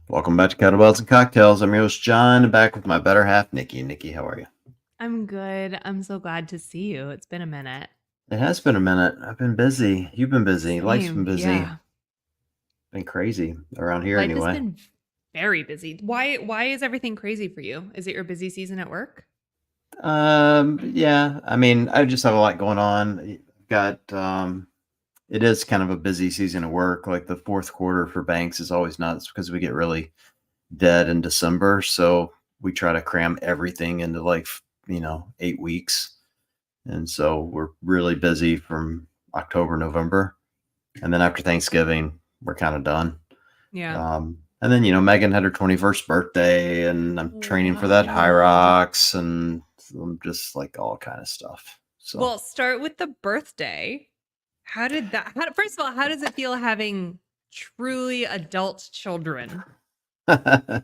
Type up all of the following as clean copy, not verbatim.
Welcome back to Kettlebells and Cocktails. I'm your host, John, back with my better half, Nikki. Nikki, how are you? I'm good. I'm so glad to see you. It's been a minute. It has been a minute. I've been busy. You've been busy. Life's been Same. busy. Yeah. Been crazy around here Life has anyway. been very busy. Why is everything crazy for you? Is it your busy season at work? Yeah. I mean, I just have a lot going on. Got it is kind of a busy season of work. Like the fourth quarter for banks is always nuts because we get really dead in December. So we try to cram everything into 8 weeks. And so we're really busy from October, November. And then after Thanksgiving, we're kind of done. Yeah. And then, Megan had her 21st birthday, and I'm training for that High Whoa. Rocks, and I'm just like all kind of stuff. So, Well, start with the birthday. First of all, how does it feel having truly adult children? yeah,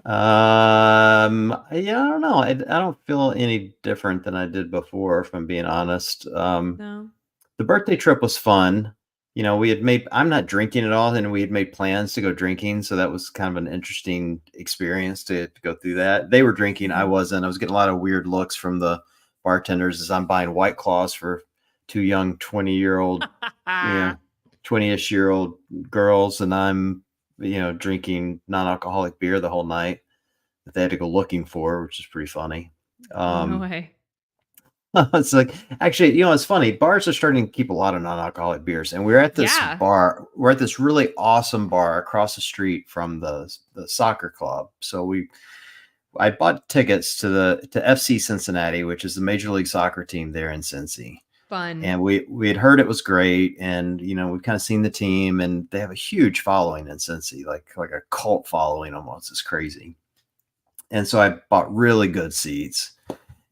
I don't know. I don't feel any different than I did before, if I'm being honest. No. The birthday trip was fun. We had made I'm not drinking at all, and we had made plans to go drinking, so that was kind of an interesting experience to go through that. They were drinking, I wasn't. I was getting a lot of weird looks from the bartenders as I'm buying White Claws for two young 20-year-old, you know, 20-ish-year-old girls, and I'm, drinking non-alcoholic beer the whole night that they had to go looking for, which is pretty funny. No Um, way. It's like actually, it's funny. Bars are starting to keep a lot of non-alcoholic beers, and we're at this Yeah. bar. We're at this really awesome bar across the street from the soccer club. So I bought tickets to FC Cincinnati, which is the Major League Soccer team there in Cincy. Fun. And we had heard it was great, and we've kind of seen the team, and they have a huge following in Cincy, like a cult following almost. It's crazy. And so I bought really good seats,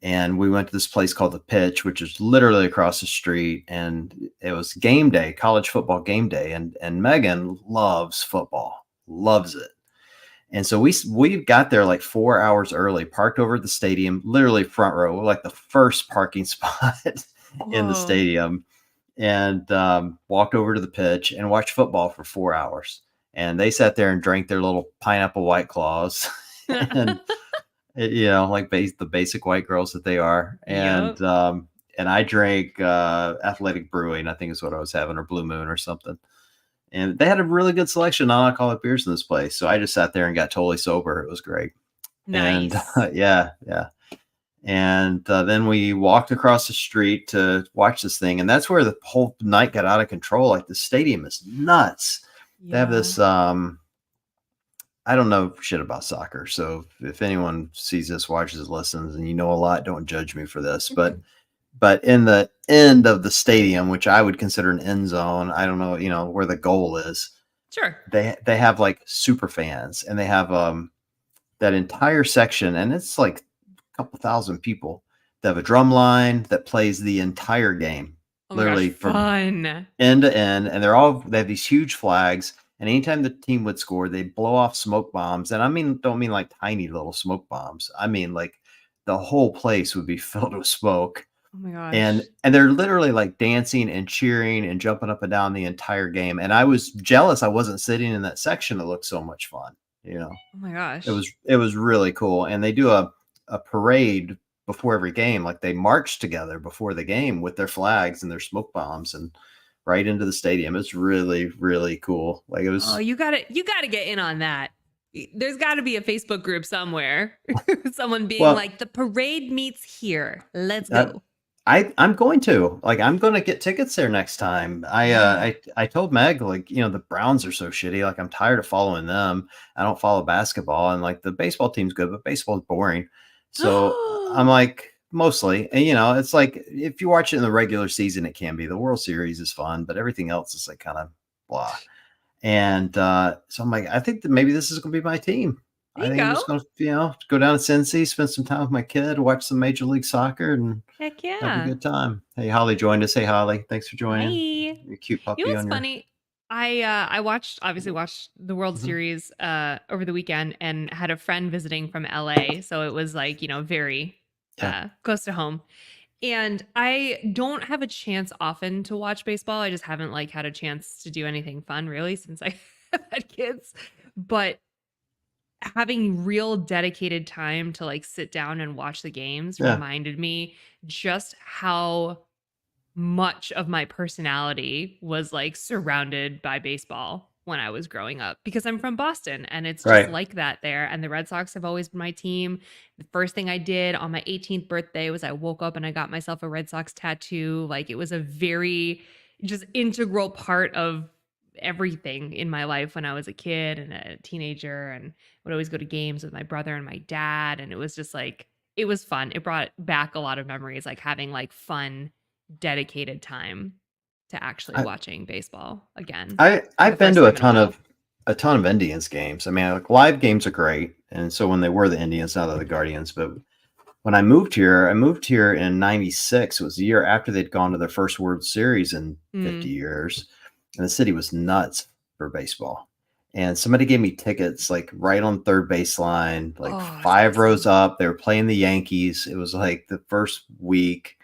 and we went to this place called the Pitch, which is literally across the street, and it was game day, college football game day, and Megan loves football, loves it. And so we got there like 4 hours early, parked over at the stadium, literally front row, like the first parking spot in the Whoa. stadium, and walked over to the Pitch and watched football for 4 hours. And they sat there and drank their little pineapple White Claws, and like the basic white girls that they are. Yep. And I drank Athletic Brewing, I think is what I was having, or Blue Moon or something. And they had a really good selection of non-alcoholic beers in this place. So I just sat there and got totally sober. It was great. And Nice. yeah, yeah. And then we walked across the street to watch this thing, and that's where the whole night got out of control. Like the stadium is nuts. They have Yeah. this I don't know shit about soccer. So if anyone sees this, watches, listens, and you know a lot, don't judge me for this. But in the end of the stadium, which I would consider an end zone, I don't know, where the goal is. Sure. They have like super fans, and they have that entire section, and it's like a couple thousand people. They have a drum line that plays the entire game, Oh my gosh, literally from fun. end to end, and they have these huge flags. And anytime the team would score, they blow off smoke bombs. And I mean, don't mean like tiny little smoke bombs. I mean like the whole place would be filled with smoke. Oh my And gosh. and they're literally like dancing and cheering and jumping up and down the entire game. And I was jealous I wasn't sitting in that section. That looked so much fun. You know, Oh my it gosh. was it was really cool. And they do a parade before every game. Like they march together before the game with their flags and their smoke bombs and right into the stadium. It's really, really cool. Like it Oh, was you gotta get in on that. There's got to be a Facebook group somewhere. Someone being well, like, the parade meets here. Let's uh, go. I'm going to I'm going to get tickets there next time. Yeah. I told Meg, like, the Browns are so shitty. Like I'm tired of following them. I don't follow basketball, and like the baseball team's good, but baseball's boring. So I'm like mostly, and it's like if you watch it in the regular season, it can be. The World Series is fun, but everything else is like kind of blah. And so I'm like, I think that maybe this is going to be my team. There I you think I'm go. just going to, go down to Cincy, spend some time with my kid, watch some Major League Soccer, and Heck have a yeah. good time. Hey, Holly joined us. Hey, Holly, thanks for Hi. joining. Your cute You know puppy what's on your. funny? I watched the World Mhm. Series over the weekend and had a friend visiting from LA, so it was like, very Yeah. close to home. And I don't have a chance often to watch baseball. I just haven't like had a chance to do anything fun really since I have had kids. But having real dedicated time to like sit down and watch the games Yeah. reminded me just how much of my personality was like surrounded by baseball when I was growing up because I'm from Boston and it's just Right. like that there. And the Red Sox have always been my team. The first thing I did on my 18th birthday was I woke up and I got myself a Red Sox tattoo. Like it was a very just integral part of everything in my life when I was a kid and a teenager, and would always go to games with my brother and my dad. And it was just like, it was fun. It brought back a lot of memories, like having like fun dedicated time to actually I, watching baseball again for the I've been first to time in a while. a ton of Indians games. I mean, like live games are great, and so when they were the Indians, now they're the Guardians. But when I moved here in '96. It was the year after they'd gone to their first World Series in 50 Mm. years, and the city was nuts for baseball. And somebody gave me tickets like right on third baseline, like Oh, it's 5 rows awesome. up. They were playing the Yankees. It was like the first week.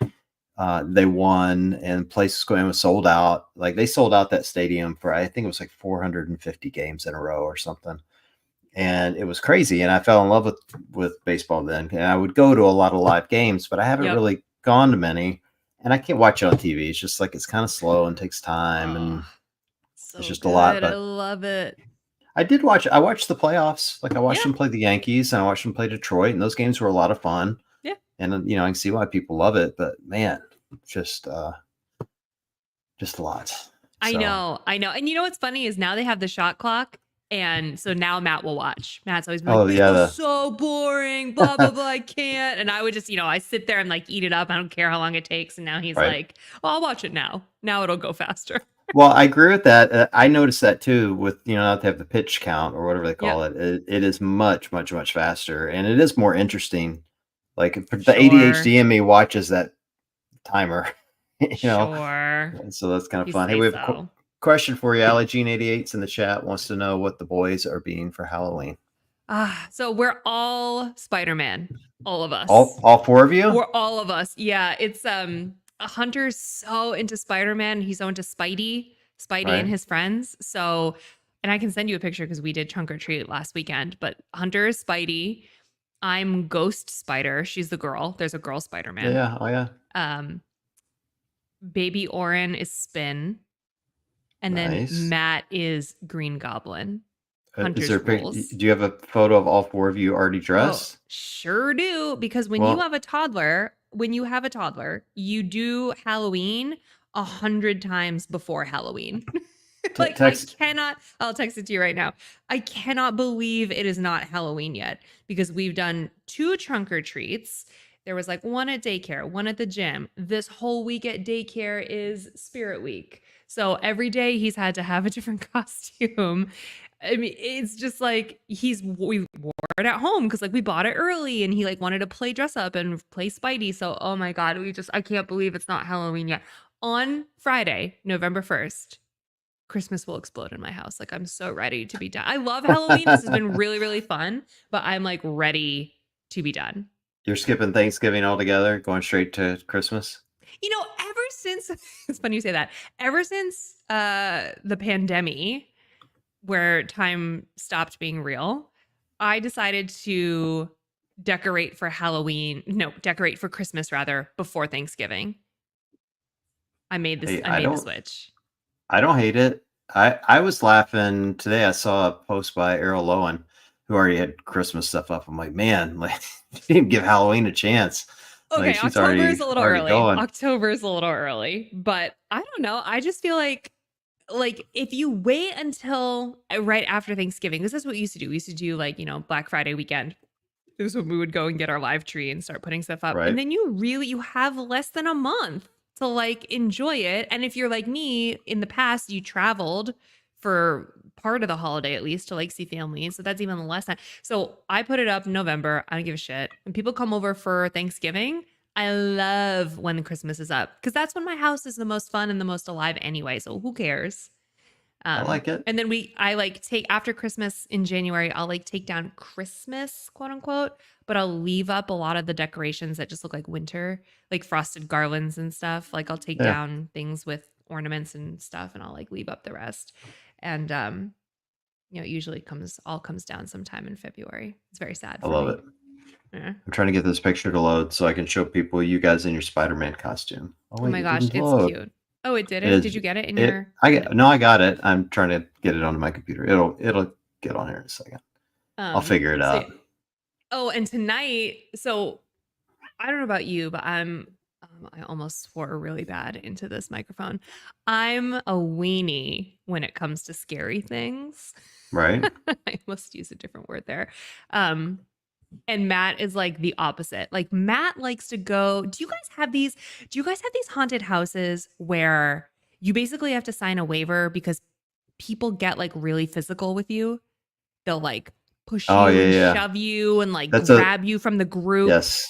They won, and place was sold out. Like they sold out that stadium for I think it was like 450 games in a row or something, and it was crazy. And I fell in love with baseball then. And I would go to a lot of live games, but I haven't Yep. really gone to many. And I can't watch it on TV. It's just like it's kind of slow and takes time, Oh, and it's so just a lot. good. I But love it. I did watch. I watched the playoffs. Like I watched Yeah. them play the Yankees, and I watched them play Detroit, and those games were a lot of fun. Yeah. And I can see why people love it. But man, just just a lot. I So, know. I know. And you know what's funny is now they have the shot clock. And so now Matt will watch. Matt's always been like, oh yeah, baseball's so boring, blah, blah, blah. I can't. And I would just, I sit there and like eat it up. I don't care how long it takes. And now he's right. like, well, I'll watch it now. Now it'll go faster. Well, I agree with that. I noticed that too with, not to have the pitch count or whatever they call Yep. it. It is much, much, much faster, and it is more interesting. Like the Sure. ADHD in me watches that timer, you know, Sure. and so that's kind of You fun. Hey, say we have a so. question for you. Allie Jean 88's in the chat wants to know what the boys are being for Halloween. So we're all Spider-Man, all of All us. all four of you, We're all of us. Yeah, it's Hunter's so into Spider-Man. He's so into Spidey and right? his friends. So, and I can send you a picture because we did trunk or treat last weekend. But Hunter is Spidey. I'm Ghost Spider. She's the girl. There's a girl Yeah, Spider-Man. yeah, oh yeah, Um, Baby Oren is Spin, and then nice. Matt is Green Goblin. Is there Hunter's a pic? rules. Do you have a photo of all four of you already Oh, dressed? sure do. Because Well, when you have a toddler, you do Halloween 100 times before Halloween. Like, text. I'll text it to you right now. I cannot believe it is not Halloween yet because we've done 2 trunk or treats. There was like one at daycare, one at the gym. This whole week at daycare is Spirit Week. So every day he's had to have a different costume. I mean, it's just like we wore it at home because like we bought it early and he like wanted to play dress up and play Spidey. So, oh my God, I can't believe it's not Halloween yet. On Friday, November 1st, Christmas will explode in my house. Like, I'm so ready to be done. I love Halloween. This has been really, really fun, but I'm like ready to be done. You're skipping Thanksgiving altogether, going straight to Christmas? Ever since it's funny you say that. Ever since the pandemic, where time stopped being real, I decided to decorate for Christmas rather before Thanksgiving. Hey, I made the switch. I don't hate it. I was laughing today. I saw a post by Errol Lowen who already had Christmas stuff up. I'm like, man, like she didn't give Halloween a chance. Like Okay, she's October is a little already early. going. October is a little early, but I don't know. I just feel like if you wait until right after Thanksgiving, this is what we used to do. We used to do like, Black Friday weekend. This is when we would go and get our live tree and start putting stuff up. And Right. then you have less than a month to like enjoy it. And if you're like me, in the past, you traveled for part of the holiday at least to like see family. So that's even less time. So I put it up in November. I don't give a shit. When people come over for Thanksgiving, I love when Christmas is up because that's when my house is the most fun and the most alive anyway. So who cares? I like it. And then I like take after Christmas in January, I'll like take down Christmas, quote unquote, but I'll leave up a lot of the decorations that just look like winter, like frosted garlands and stuff. Like I'll take Yeah. down things with ornaments and stuff and I'll like leave up the rest. And It usually comes down sometime in February. It's very sad I for love me. it. Yeah. I'm trying to get this picture to load so I can show people you guys in your Spider-Man costume. Oh Oh wait, my it gosh, didn't it's load. cute. Oh, it It didn't? Did is you get it in it. your I in get no, I got it. I'm trying to get it onto my computer. It'll get on here in a second. I'll figure it so out. oh, and tonight, so I don't know about you, but I almost swore really bad into this microphone. I'm a weenie when it comes to scary things. Right? I must use a different word there. Um, and Matt is like the opposite. Like Matt likes to go. Do you guys have these haunted houses where you basically have to sign a waiver because people get like really physical with you? They'll like push Oh you yeah, and yeah. shove you and like That's a grab you from the group. yes.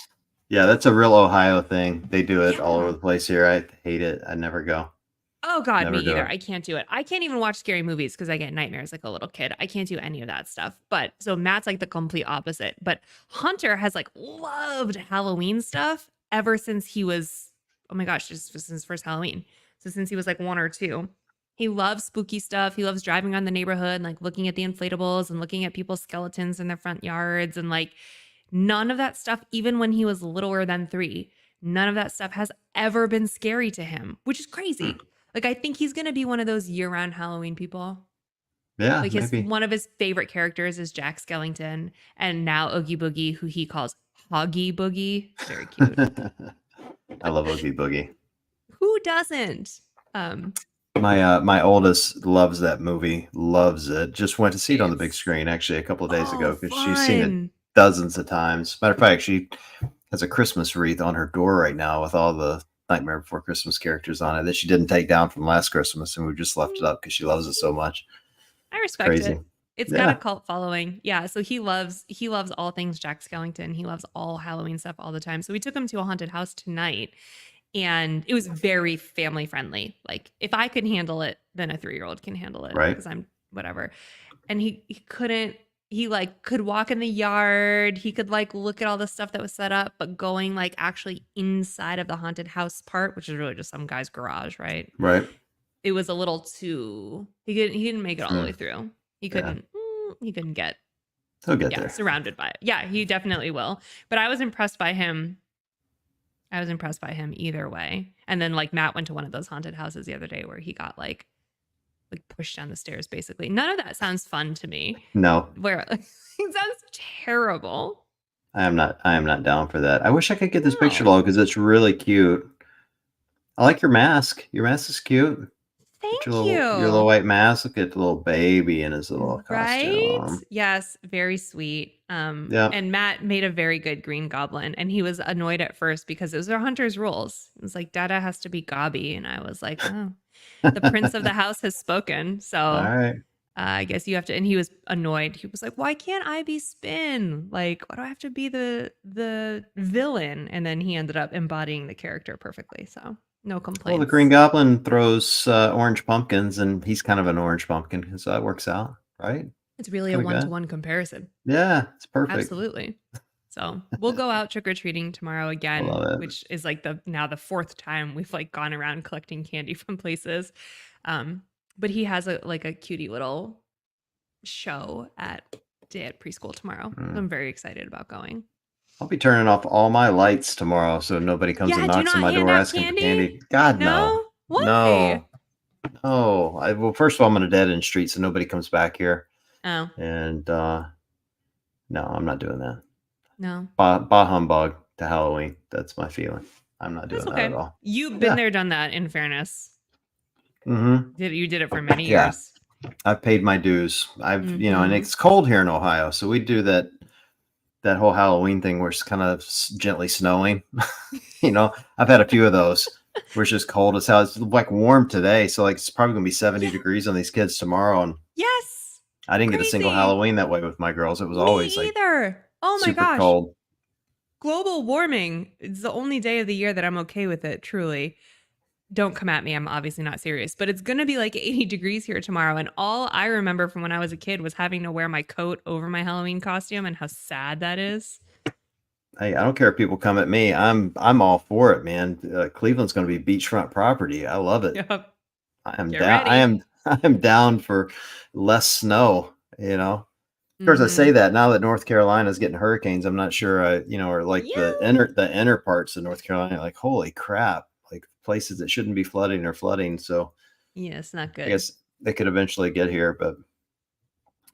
Yeah, that's a real Ohio thing. They do it all over Yeah. the place here. I hate it. I never go. Oh God, me Never do either. it. I can't do it. I can't even watch scary movies because I get nightmares like a little kid. I can't do any of that stuff. But so Matt's like the complete opposite. But Hunter has like loved Halloween stuff ever since he was, oh my gosh, just since first Halloween. So since he was like 1 or 2. He loves spooky stuff. He loves driving around the neighborhood and like looking at the inflatables and looking at people's skeletons in their front yards. And like none of that stuff, even when he was littler than 3, none of that stuff has ever been scary to him, which is Hmm. crazy. Like I think he's gonna be one of those year-round Halloween people. Yeah, Like his maybe. one of his favorite characters is Jack Skellington, and now Oogie Boogie, who he calls Hoggy Boogie. Very cute. I love Oogie Boogie. Who doesn't? Um, My oldest loves that movie. Loves it. Just went to see it on the big it's screen actually a couple of days oh ago because she's seen it fun. dozens of times. Matter of fact, she has a Christmas wreath on her door right now with all the Nightmare Before Christmas characters on it that she didn't take down from last Christmas, and we just left it up because she loves it so much. I It's respect crazy. it. It's got a Yeah, cult following. Yeah, so he loves all things Jack Skellington. He loves all Halloween stuff all the time. So we took him to a haunted house tonight and it was very family friendly. Like if I could handle it, then a 3-year-old can handle it right, because I'm whatever. And he couldn't he like could walk in the yard. He could like look at all the stuff that was set up, but going like actually inside of the haunted house part, which is really just some guy's garage, right? right. It was a little too he didn't make it all the way Mm, through. yeah, He couldn't get he'll get yeah, there. surrounded by it. Yeah, he definitely will. But I was impressed by him. I was impressed by him either way. And then like Matt went to one of those haunted houses the other day where he got like pushed down the stairs basically. None of that sounds fun to me. No, Where it sounds terrible. I am not. I am not down for that. I wish I could get this picture No. low because it's really cute. I like your mask. Your mask is cute. Get Thank your little you. white mask. Look at the little baby in his little Right? costume. Yes, very sweet. Yeah. And Matt made a very good Green Goblin, and he was annoyed at first because it was their hunter's rules. It was like Dada has to be gobby, and I was like, oh, the prince of the house has spoken, so All right. I guess you have to. And he was annoyed. He was like, why can't I be Spin? Like, why do I have to be the villain? And then he ended up embodying the character perfectly. So no Well, the Green complaints. Goblin throws orange pumpkins, and he's kind of an orange pumpkin, so that works out, right? It's really a Kind of good. one-to-one comparison. Yeah, it's perfect. Absolutely. So we'll go out trick-or-treating tomorrow I love again, it. which is like the 4th time we've like gone around collecting candy from places. Um, but he has a cutie little show at day at preschool tomorrow. So I'm Mm. very excited about going. I'll be turning off all my lights tomorrow so nobody comes and Yeah, do knocks on not my hand door out asking for candy? candy. God, no. No? Why? No. No. Well, first of all, I'm on a dead end street, so nobody comes back here. Oh, And no, I'm not doing that. no. Bah humbug to Halloween. That's my feeling. I'm not That's doing that at okay. all. You've been Yeah. there, done that, in fairness. Mm-hmm. You did it for many Yeah. years. I've paid my dues. And Mhm. it's cold here in Ohio, so we do that whole Halloween thing where it's kind of gently snowing. I've had a few of those where it's just cold as hell. It's like warm today, so like it's probably gonna be 70 Yeah. degrees on these kids tomorrow. And Yes. I didn't get a single Crazy. Halloween that way with my girls. It was Me always like either. Oh my super gosh. cold. Global warming. It's the only day of the year that I'm okay with it, truly. Don't come at me. I'm obviously not serious, but it's going to be like 80 degrees here tomorrow. And all I remember from when I was a kid was having to wear my coat over my Halloween costume and how sad that is. Hey, I don't care if people come at me. I'm all for it, man. Cleveland's going to be beachfront property. I love it. Yep. I am Get down. ready. I am down for less snow you know. Of course, I say Mhm. that now that North Carolina is getting hurricanes. I'm not sure, or like the Yeah. inner parts of North Carolina, like holy crap, like places that shouldn't be flooding are flooding. So Yeah, it's not I good. guess they could eventually get here, but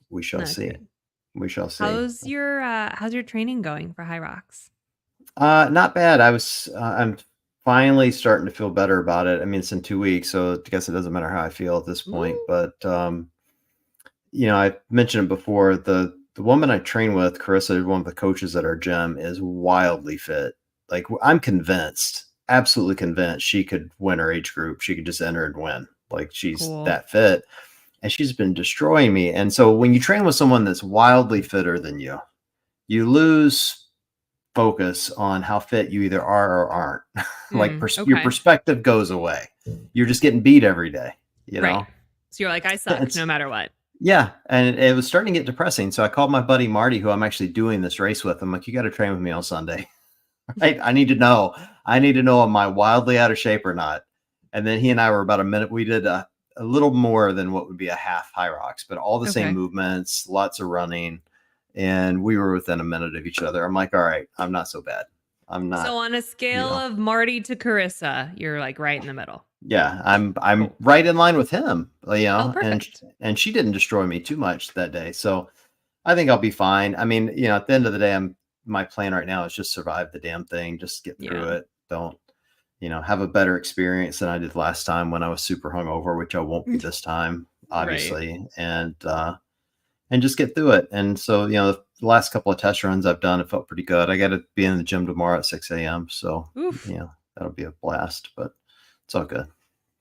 we shall Not see. good. We shall see. How's your training going for high rocks? Not bad. I'm finally starting to feel better about it. I mean, it's in 2 weeks, so I guess it doesn't matter how I feel at this point. Ooh, But I mentioned it before. The woman I train with, Carissa, one of the coaches at our gym, is wildly fit. Like I'm convinced, absolutely convinced, she could win her age group. She could just enter and win. Like she's cool. that fit, and she's been destroying me. And so when you train with someone that's wildly fitter than you lose focus on how fit you either are or aren't. Like your Okay. perspective goes away. You're just getting beat every day, you Right. know? So you're like, "I suck no It's matter what." yeah, and it was starting to get depressing. So I called my buddy Marty, who I'm actually doing this race with. I'm like, you got to train with me on Sunday. Right? I need to know. I need to know, am I wildly out of shape or not? And then he and I were about a minute. We did a little more than what would be a half high rocks, but all the same Okay. movements, lots of running, and we were within a minute of each other. I'm like, all right, I'm not so bad. I'm So not, on a you scale know. of Marty to Carissa, you're like right in the middle. Yeah, I'm Cool. right in line with him, Oh, and perfect. she didn't destroy me too much that day. So I think I'll be fine. I mean, at the end of the day, my plan right now is just survive the damn thing, just get through Yeah. it. Don't, have a better experience than I did last time when I was super hungover, which I won't be this time, Right. obviously, and just get through it. And so, the last couple of test runs I've done, it felt pretty good. I got to be in the gym tomorrow at 6 a.m. So, Oof. that'll be a blast, but it's all good.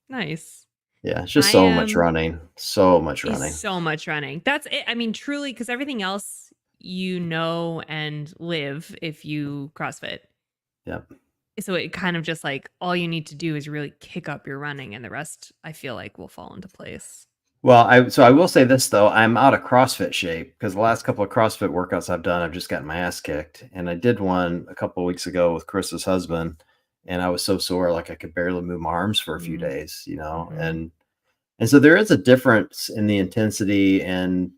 Nice. Yeah, it's just I so much am running, so much is running. so much running. That's it. I mean, truly, because everything else you know and live if you CrossFit. Yep. So it kind of just like all you need to do is really kick up your running and the rest I feel like will fall into place. Well, I will say this though, I'm out of CrossFit shape because the last couple of CrossFit workouts I've done, I've just gotten my ass kicked. And I did one a couple of weeks ago with Chris's husband, and I was so sore, like I could barely move my arms for a few Mm, days, mhm. and so there is a difference in the intensity and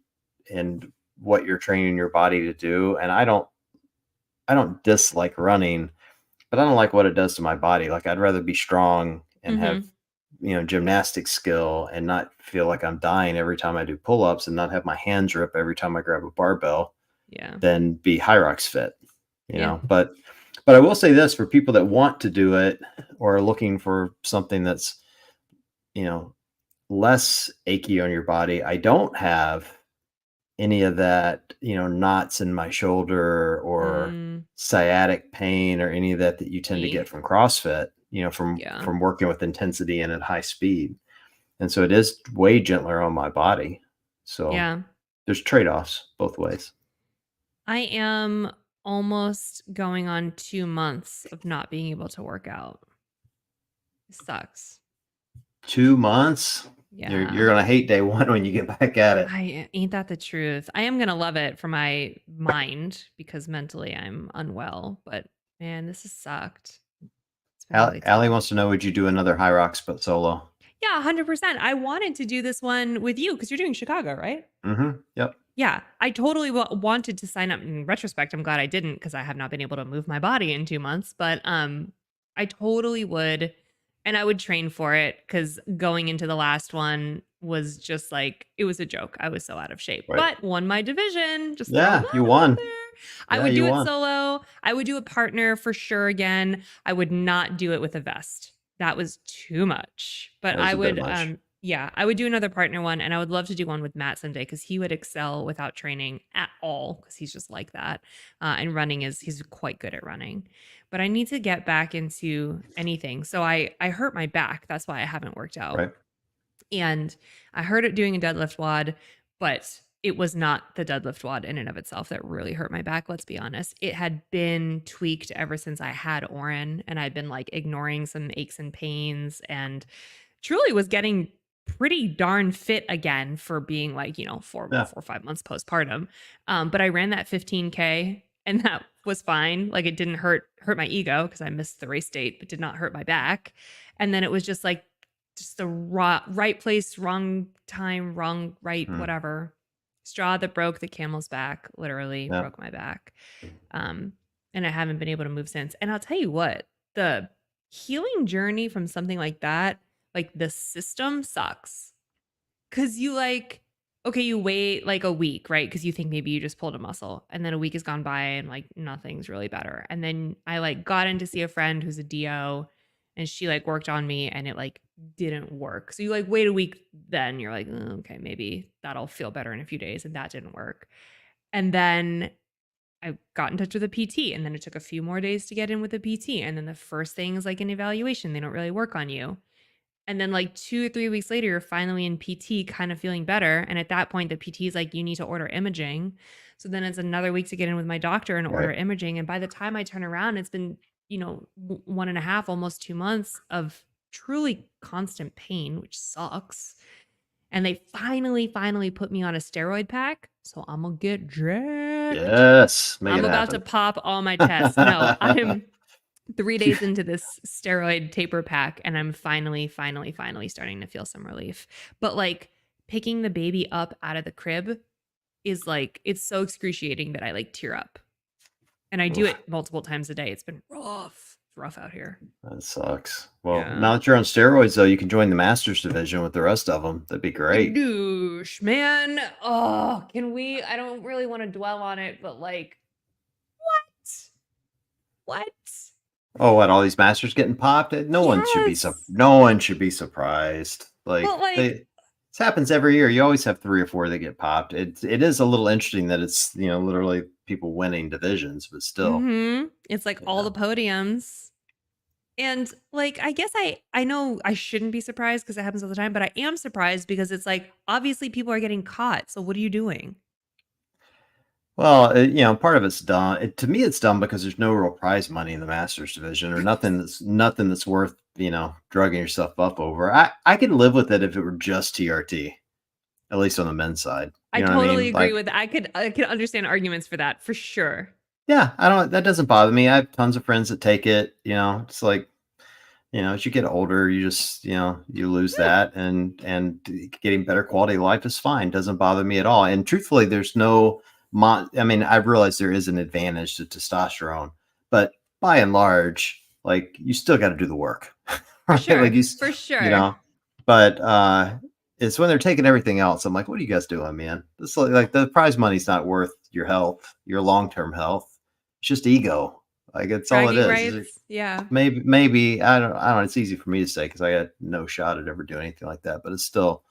what you're training your body to do. And I don't dislike running, but I don't like what it does to my body. Like I'd rather be strong and have, Mhm. gymnastic skill and not feel like I'm dying every time I do pull-ups and not have my hands rip every time I grab a barbell Yeah. than be Hyrox fit, Yeah. But I will say this for people that want to do it or are looking for something that's, you know, less achy on your body. I don't have any of that, knots in my shoulder or Mm, sciatic pain or any of that you tend to ye get from CrossFit, from yeah. from working with intensity and at high speed. And so it is way gentler on my body. So Yeah. there's trade-offs both ways. I am almost going on 2 months of not being able to work out. It sucks. 2 months. You're Yeah. gonna hate day one when you get back at it. I ain't that the truth. I am gonna love it for my mind because mentally I'm unwell, but man, this has sucked. It's been really tough. Allie wants to know, would you do another High Rocks but solo? Yeah, 100%. I wanted to do this one with you because you're doing Chicago, right? Yep. Yeah, I totally wanted to sign up. In retrospect, I'm glad I didn't because I have not been able to move my body in 2 months, but, I totally would, and I would train for it because going into the last one was just like it was a joke. I was so out of shape, Right. but won my division, just throwing Yeah, that you out won. there. I Yeah, would you do it won. solo. I would do a partner for sure again. I would not do it with a vest. That was too much, but That was I a bit would, much. yeah, I would do another partner one, and I would love to do one with Matt someday because he would excel without training at all because he's just like that. And running is he's quite good at running, but I need to get back into anything. So I hurt my back. That's why I haven't worked out. Right. And I heard it doing a deadlift WOD, but it was not the deadlift WOD in and of itself that really hurt my back. Let's be honest. It had been tweaked ever since I had Oren, and I'd been like ignoring some aches and pains and truly was getting pretty darn fit again for being like, 4 or 5 months postpartum. But I ran that 15K and that was fine. Like it didn't hurt my ego because I missed the race date, but did not hurt my back. And then it was just like just the right place, wrong time, wrong, right, Hmm. whatever. Straw that broke the camel's back, literally Yeah. broke my back. Um, and I haven't been able to move since. And I'll tell you what, the healing journey from something like that, like the system sucks. Cause you like, okay, you wait like a week, right? Cause you think maybe you just pulled a muscle. And then a week has gone by and like nothing's really better. And then I like got in to see a friend who's a DO and she like worked on me and it like didn't work. So you like wait a week, then you're like, "Oh, okay, maybe that'll feel better in a few days." And that didn't work. And then I got in touch with a PT and then it took a few more days to get in with a PT. And then the first thing is like an evaluation. They don't really work on you. And then like 2 or 3 weeks later, you're finally in PT kind of feeling better. And at that point, the PT is like, you need to order imaging. So then it's another week to get in with my doctor and order Right. imaging. And by the time I turn around, it's been, 1.5, almost 2 months of truly constant pain, which sucks. And they finally put me on a steroid pack. So I'm gonna get jacked. Yes. Make I'm it about to happen. pop all my tests. No, I'm 3 days into this steroid taper pack and I'm finally starting to feel some relief. But like picking the baby up out of the crib is like, it's so excruciating that I like tear up. And I do Oof, it multiple times a day. It's been rough. It's rough out here. that sucks. Well, Yeah. now that you're on steroids, though, you can join the Masters division with the rest of them. That'd be great. Douche, man. Oh, can we? I don't really want to dwell on it, but like, what? What? Oh, what? All these Masters getting popped? Yes. No one should be surprised. But like, This happens every year. You always have 3 or 4 that get popped. It is a little interesting that it's literally people winning divisions, but still, it's like all yeah. the podiums. And like, I guess I know I shouldn't be surprised because it happens all the time, but I am surprised because it's like obviously people are getting caught. So what are you doing? Well, part of it's dumb. To me, it's dumb because there's no real prize money in the Masters division, or nothing that's worth drugging yourself up over. I could live with it if it were just TRT, at least on the men's side. I You know what I totally mean? agree Like, with I could understand arguments for that for sure. yeah, I don't. That doesn't bother me. I have tons of friends that take it. It's like as you get older, you just you lose Yeah, that, and getting better quality of life is fine. Doesn't bother me at all. And truthfully, there's no I mean, I realize there is an advantage to testosterone, but by and large, like you still got to do the work, for right? Like sure. For you sure. know, but it's when they're taking everything else. I'm like, what are you guys doing, man? This like the prize money's not worth your health, your long term health. It's just ego. Like it's all it Bragging is. rights. Yeah. Maybe I don't. It's easy for me to say because I had no shot at ever doing anything like that. But it's still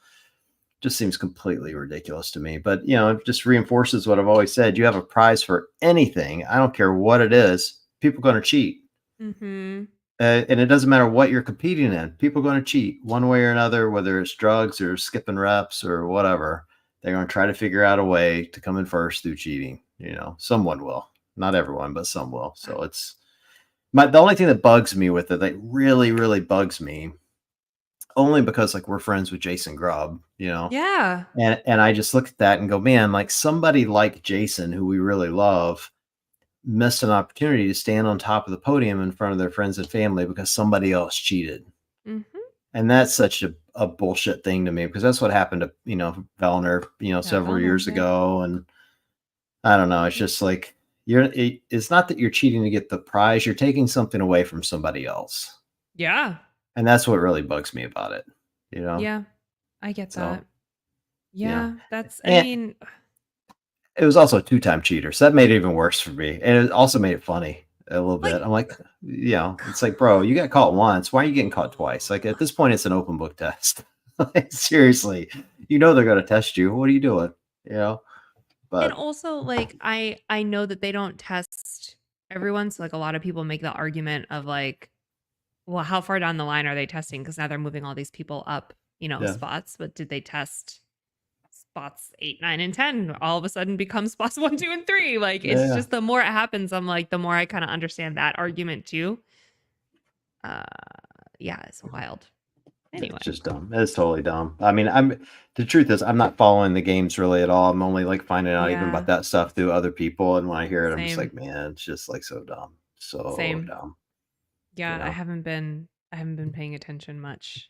just seems completely ridiculous to me. But it just reinforces what I've always said. You have a prize for anything. I don't care what it is. People are going to cheat, Mm-hmm. and it doesn't matter what you're competing in. People are going to cheat one way or another, whether it's drugs or skipping reps or whatever. They're going to try to figure out a way to come in first through cheating. Someone will. Not everyone, but some will. So it's the only thing that bugs me with it, that really, really bugs me, only because like we're friends with Jason Grubb, Yeah. and I just look at that and go, man, like somebody like Jason, who we really love, missed an opportunity to stand on top of the podium in front of their friends and family because somebody else cheated. Mm-hmm. And that's such a bullshit thing to me because that's what happened to, Vellner, Yeah, several Vellner. years Yep. ago. And I don't know. It's just like, it's not that you're cheating to get the prize. You're taking something away from somebody else. Yeah. And that's what really bugs me about it, you know? Yeah. I get So, that. yeah. Yeah. I And mean, it was also a two-time cheater. So that made it even worse for me. And it also made it funny a little bit. like, I'm like, it's like, bro, you got caught once. Why are you getting caught twice? Like at this point, it's an open book test. Like, seriously, they're going to test you. What are you doing? You know, and but also like I know that they don't test everyone. So like a lot of people make the argument of like, well, how far down the line are they testing? Because now they're moving all these people up, yeah, spots. But did they test spots 8, 9, and 10? All of a sudden become spots 1, 2, and 3. Like it's yeah, just the more it happens, I'm like, the more I kind of understand that argument too. Uh, yeah, it's wild. it's Anyway, just dumb. It's totally dumb. I mean, the truth is, I'm not following the games really at all. I'm only like finding out even yeah, about that stuff through other people. And when I hear it, I'm just same, like, man, it's just like so dumb. So same. dumb, you Yeah, I know? haven't been I haven't been paying attention much.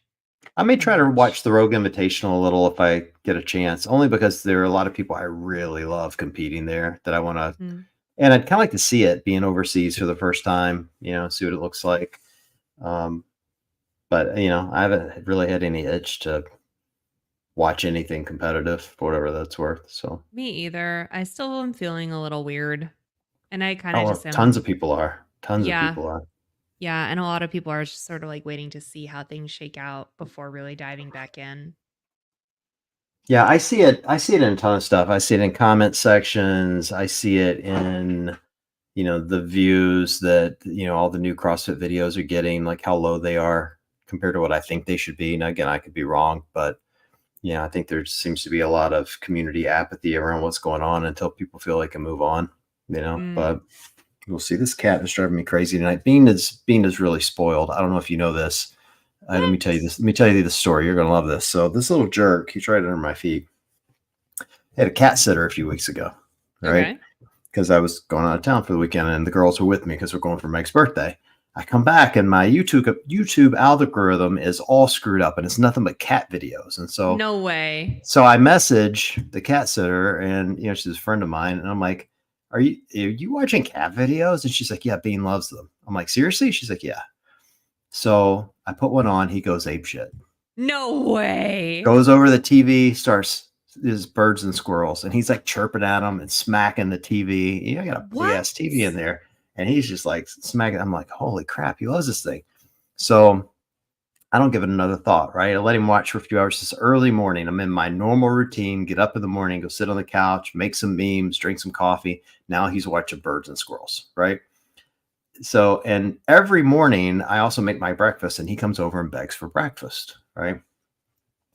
I may try to watch much. the Rogue Invitational a little if I get a chance, only because there are a lot of people I really love competing there that I want to, Mm. and I'd kind of like to see it being overseas for the first time, see what it looks like. Um, but I haven't really had any itch to watch anything competitive for whatever that's worth. So, Me either. I still am feeling a little weird, and I kinda oh, just tons of am. people are. Tons of Yeah. people are. Yeah, and a lot of people are just sort of, like, waiting to see how things shake out before really diving back in. Yeah, I see it. I see it in a ton of stuff. I see it in comment sections. I see it in the views that, all the new CrossFit videos are getting, like how low they are compared to what I think they should be. Now, again, I could be wrong, but I think there seems to be a lot of community apathy around what's going on until people feel they can move on, Mm. but we'll see. This cat is driving me crazy tonight. Bean is really spoiled. I don't know if you know this. Let me tell you What? this. Let me tell you the story. You're going to love this. So this little jerk, he's right under my feet. I had a cat sitter a few weeks ago, right? Okay. Because I was going out of town for the weekend and the girls were with me because we're going for Meg's birthday. I come back and my YouTube algorithm is all screwed up and it's nothing but cat videos. And so No way. so I message the cat sitter and she's a friend of mine and I'm like, are you watching cat videos? And she's like, yeah, Bean loves them. I'm like, seriously? She's like, yeah. So I put one on, he goes ape shit. No way. Goes over the TV, starts his birds and squirrels, and he's like chirping at them and smacking the TV. I got a big What? ass TV in there, and he's just like smacking. I'm like, holy crap, he loves this thing. So I don't give it another thought, right? I let him watch for a few hours this early morning. I'm in my normal routine, get up in the morning, go sit on the couch, make some memes, drink some coffee. Now he's watching birds and squirrels, right? So, and every morning I also make my breakfast and he comes over and begs for breakfast, right?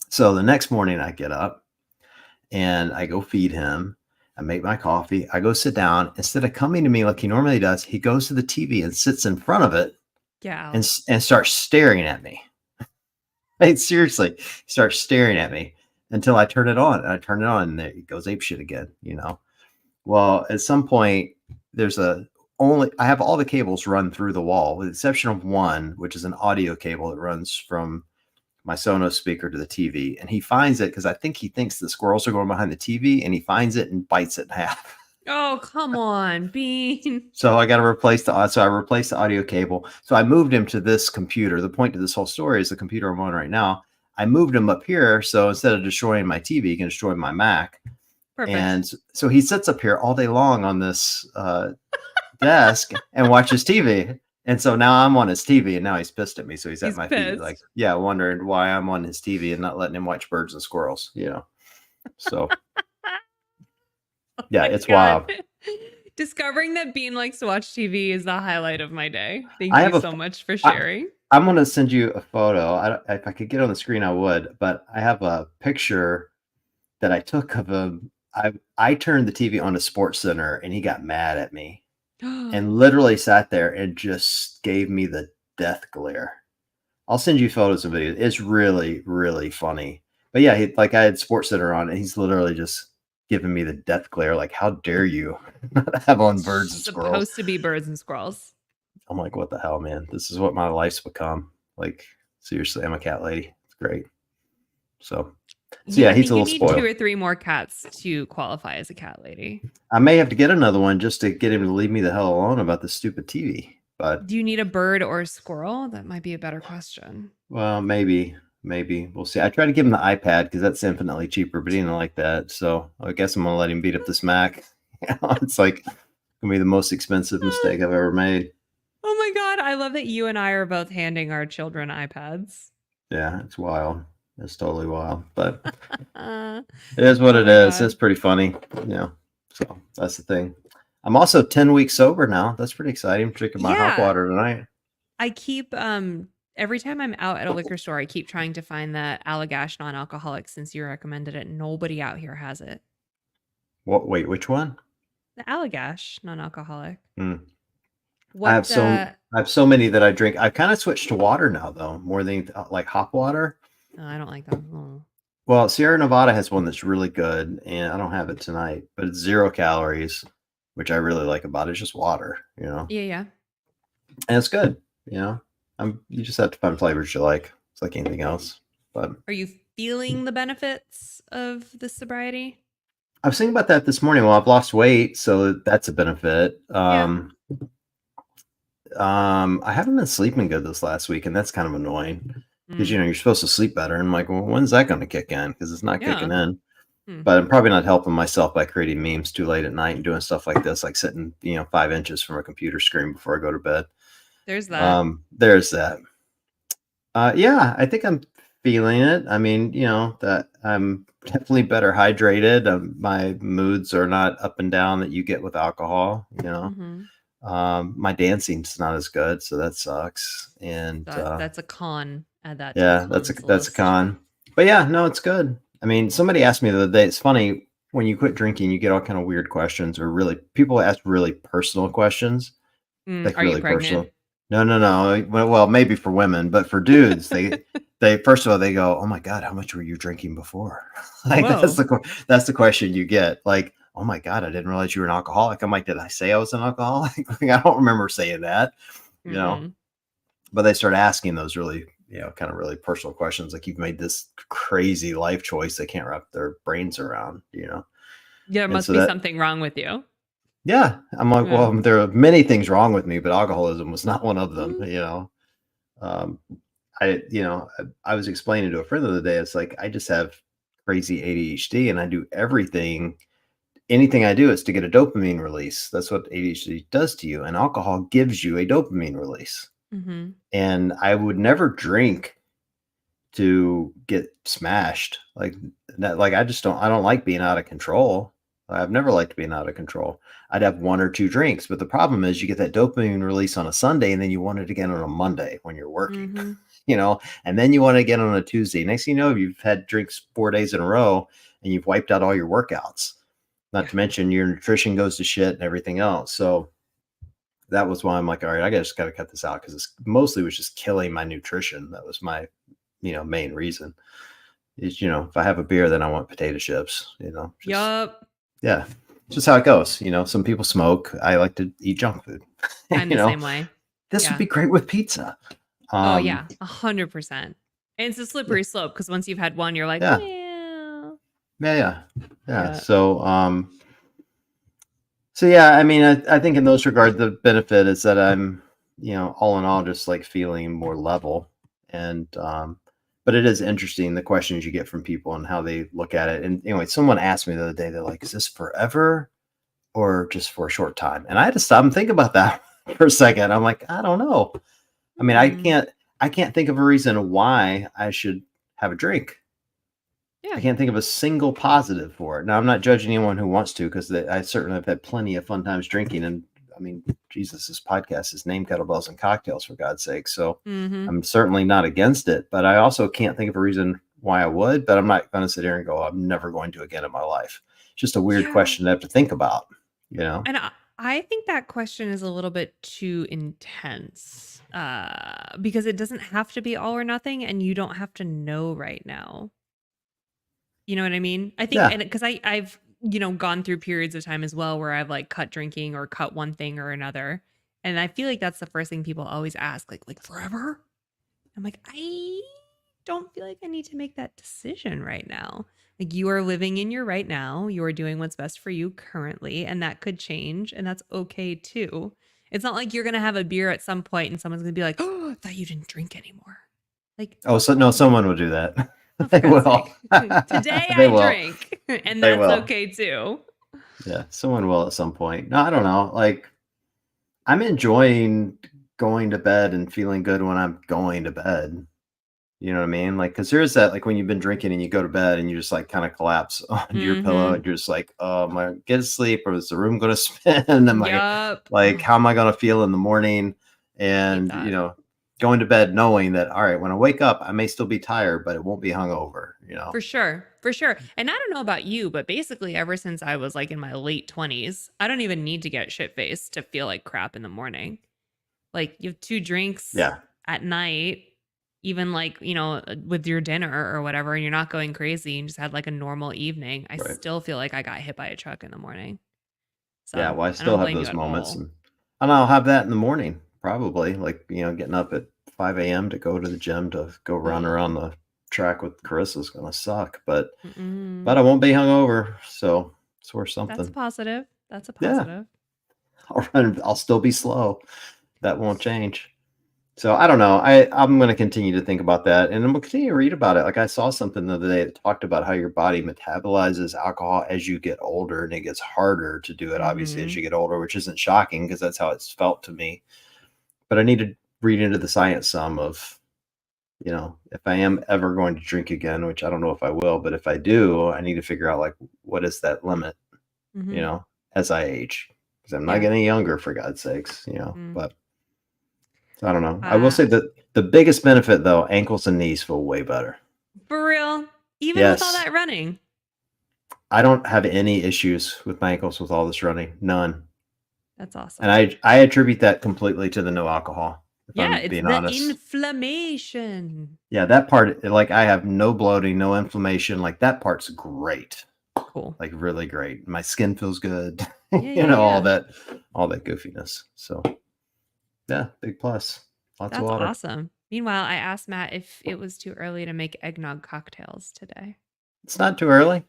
So the next morning I get up and I go feed him. I make my coffee. I go sit down. Instead of coming to me like he normally does, he goes to the TV and sits in front of it Get and, out. and starts staring at me. Right? Seriously, he starts staring at me until I turn it on. I turn it on and there he goes ape shit again. Well, at some point, there's I have all the cables run through the wall, with the exception of one, which is an audio cable that runs from my Sonos speaker to the TV. And he finds it because I think he thinks the squirrels are going behind the TV and he finds it and bites it in half. Oh, come on, Bean. So I got to so I replaced the audio cable. So I moved him to this computer. The point of this whole story is the computer I'm on right now. I moved him up here. So instead of destroying my TV, he can destroy my Mac. Perfect. And so he sits up here all day long on this desk and watches TV. And so now I'm on his TV and now he's pissed at me. So he's at He's my feet, like, pissed. yeah, wondering why I'm on his TV and not letting him watch birds and squirrels. So Oh yeah, my it's god. wild. Discovering that Bean likes to watch TV is the highlight of my day. Thank I you have so much for I, sharing. I'm going to send you a photo. If I could get on the screen, I would, but I have a picture that I took of him. I turned the TV on to Sports Center and he got mad at me and literally sat there and just gave me the death glare. I'll send you photos and videos. It's really, really funny. But yeah, like I had Sports Center on and he's literally just giving me the death glare. Like, how dare you not have on birds and squirrels? Supposed to be birds and squirrels. I'm like, what the hell, man? This is what my life's become. Like, seriously, I'm a cat lady. It's great. So Yeah, yeah, I he's think a you little need 2 spoiled. or 3 more cats to qualify as a cat lady. I may have to get another one just to get him to leave me the hell alone about the stupid TV. But Do you need a bird or a squirrel? That might be a better question. well, maybe we'll see. I tried to give him the iPad because that's infinitely cheaper, but he didn't like that. So I guess I'm gonna let him beat up this Mac. It's like gonna be the most expensive mistake I've ever made. Oh my god, I love that you and I are both handing our children iPads. Yeah, it's wild. It's totally wild, but Oh it is what it my is. It's god. pretty funny, you know. So that's the thing. I'm also 10 weeks sober now. That's pretty exciting. Drinking my hop Yeah, water tonight. I keep every time I'm out at a liquor store, I keep trying to find the Allagash non-alcoholic since you recommended it. Nobody out here has it. What? Wait, which one? The Allagash non-alcoholic. Hmm. I have What so I have so many that I drink. I've kind of switched to water now, though, more than like hop water. oh, I don't like them. Oh. Well, Sierra Nevada has one that's really good, and I don't have it tonight, but it's 0 calories, which I really like about it. It's just water. Yeah, yeah. And it's good. You just have to find flavors you like. It's like anything else. But Are you feeling the benefits of the sobriety? I was thinking about that this morning. Well, I've lost weight, so that's a benefit. Yeah. I haven't been sleeping good this last week, and that's kind of annoying because Mm. you're supposed to sleep better. And I'm like, well, when's that going to kick in? Because it's not Yeah. kicking in. Hmm. But I'm probably not helping myself by creating memes too late at night and doing stuff like this, like sitting 5 inches from a computer screen before I go to bed. There's that. There's that. Yeah, I think I'm feeling it. I mean, that I'm definitely better hydrated. My moods are not up and down that you get with alcohol. Hmm. My dancing's not as good, so that sucks. And That's a con. Add that to the yeah, cons that's a list. con. But yeah, no, it's good. I mean, somebody asked me the other day. It's funny when you quit drinking, you get all kind of weird questions, or really people ask really personal questions, like Are you really pregnant? personal. No, no, no. Well, maybe for women, but for dudes, they first of all they go, "Oh my God, how much were you drinking before?" Like Whoa. that's the question you get. Like, "Oh my God, I didn't realize you were an alcoholic." I'm like, "Did I say I was an alcoholic?" Like, I don't remember saying that, you know. Mm-mm. But they start asking those really, kind of really personal questions. Like, you've made this crazy life choice they can't wrap their brains around. There And must so be that, something wrong with you. yeah, I'm like, Yeah. well, there are many things wrong with me, but alcoholism was not one of them. Mhm. Um, I was explaining to a friend the other day, it's like, I just have crazy ADHD and I do anything I do is to get a dopamine release. That's what ADHD does to you. And alcohol gives you a dopamine release. Mhm. And I would never drink to get smashed like that. Like, I don't like being out of control. I've never liked being out of control. I'd have one or two drinks, but the problem is you get that dopamine release on a Sunday and then you want it again on a Monday when you're working, Mhm. and then you want it again on a Tuesday. Next thing you know, you've had drinks 4 days in a row and you've wiped out all your workouts. Not Yeah. to mention your nutrition goes to shit and everything else. So that was why I'm like, all right, just got to cut this out because it's mostly was just killing my nutrition. That was my, main reason is, if I have a beer, then I want potato chips, just, Yup. yeah, just how it goes. Some people smoke. I like to eat junk food. I'm the same way. This would Yeah. be great with pizza. Oh, Um, yeah. 100%. And it's a yeah, slippery slope because once you've had one, you're like, yeah, well, yeah, yeah, yeah. yeah. So yeah, I mean, I think in those regards, the benefit is that I'm, all in all, just like feeling more level. And, but it is interesting the questions you get from people and how they look at it. And anyway, someone asked me the other day, they're like, is this forever or just for a short time? And I had to stop and think about that for a second. I'm like, I don't know. I mean, Hmm. I can't think of a reason why I should have a drink. I Yeah. can't think of a single positive for it. Now, I'm not judging anyone who wants to because I certainly have had plenty of fun times drinking. And I mean, Jesus, this podcast is named Kettlebells and Cocktails, for God's sake. So Hmm. I'm certainly not against it, but I also can't think of a reason why I would. But I'm not going to sit here and go, I'm never going to again in my life. It's just a weird Yeah. question to have to think about, you know? And I think that question is a little bit too intense because it doesn't have to be all or nothing and you don't have to know right now. You know what I mean? I think, Yeah. and because I've, gone through periods of time as well where I've like cut drinking or cut one thing or another. And I feel like that's the first thing people always ask, like forever? I'm like, I don't feel like I need to make that decision right now. Like you are living in your right now. You are doing what's best for you currently, and that could change, and that's okay too. It's not like you're gonna have a beer at some point and someone's gonna be like, "Oh, I thought you didn't drink anymore." Like, Oh, so no, someone will do that. oh, for They God's will. sake. Today They I will. drink, and They that's will. okay too. Yeah. Someone will at some point. No, I don't know. Like, I'm enjoying going to bed and feeling good when I'm going to bed. You know what I mean? Like, because there's that, like, when you've been drinking and you go to bed and you just like kind of collapse onto your pillow Mm-hmm. and you're just like, oh, am I gonna get to sleep or is the room going to spin? Am I Yup. like, how am I going to feel in the morning? Hate And, that. going to bed knowing that, all right, when I wake up, I may still be tired, but it won't be hungover. For sure. For sure. And I don't know about you, but basically ever since I was like in my late 20s, I don't even need to get shit faced to feel like crap in the morning. Like you have two drinks Yeah. at night, even like, with your dinner or whatever, and you're not going crazy and just had like a normal evening. I Right. still feel like I got hit by a truck in the morning. Yeah. So Well, I I still don't have blame you those at moments. all. And I'll have that in the morning, probably like, getting up at 5 a.m. to go to the gym to go run around the track with Carissa is gonna suck, but Mm-mm. I won't be hungover, so it's worth That's a something. positive. That's a Yeah, positive. I'll still be slow. That won't change. So I don't know. I'm going to continue to think about that, and I'm going to continue to read about it. Like I saw something the other day that talked about how your body metabolizes alcohol as you get older, and it gets harder to do it. Obviously, as Mhm. you get older, which isn't shocking because that's how it's felt to me. But I need to read into the science some of, if I am ever going to drink again, which I don't know if I will, but if I do, I need to figure out like what is that limit, you Mhm. know, as I age, because I'm not Yeah. getting younger for God's sakes, Mm. But I don't know. I will Uh, say that the biggest benefit though, ankles and knees feel way better. for real? Even with all Yes. that running? I don't have any issues with my ankles with all this running. None. That's And awesome. I attribute that completely to the no alcohol, if Yeah, I'm it's being the honest. inflammation. Yeah, that part, like I have no bloating, no inflammation. Like that part's great. Cool. Like really great. My skin feels good. Yeah, yeah, yeah. All that goofiness. So yeah, big plus. Lots of That's water. awesome. Meanwhile, I asked Matt if it was too early to make eggnog cocktails today. It's not too early.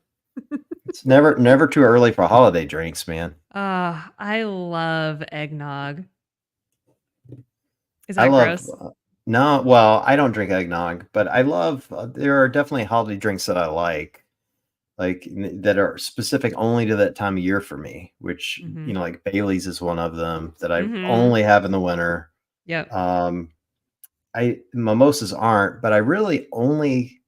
It's never too early for holiday drinks, man. I love eggnog. Is I that love gross? no, well, I don't drink eggnog, but I love there are definitely holiday drinks that I like that are specific only to that time of year for me, which Mhm. like Bailey's is one of them that I Mhm. only have in the winter. Yep. Um, I mimosas aren't, but I really only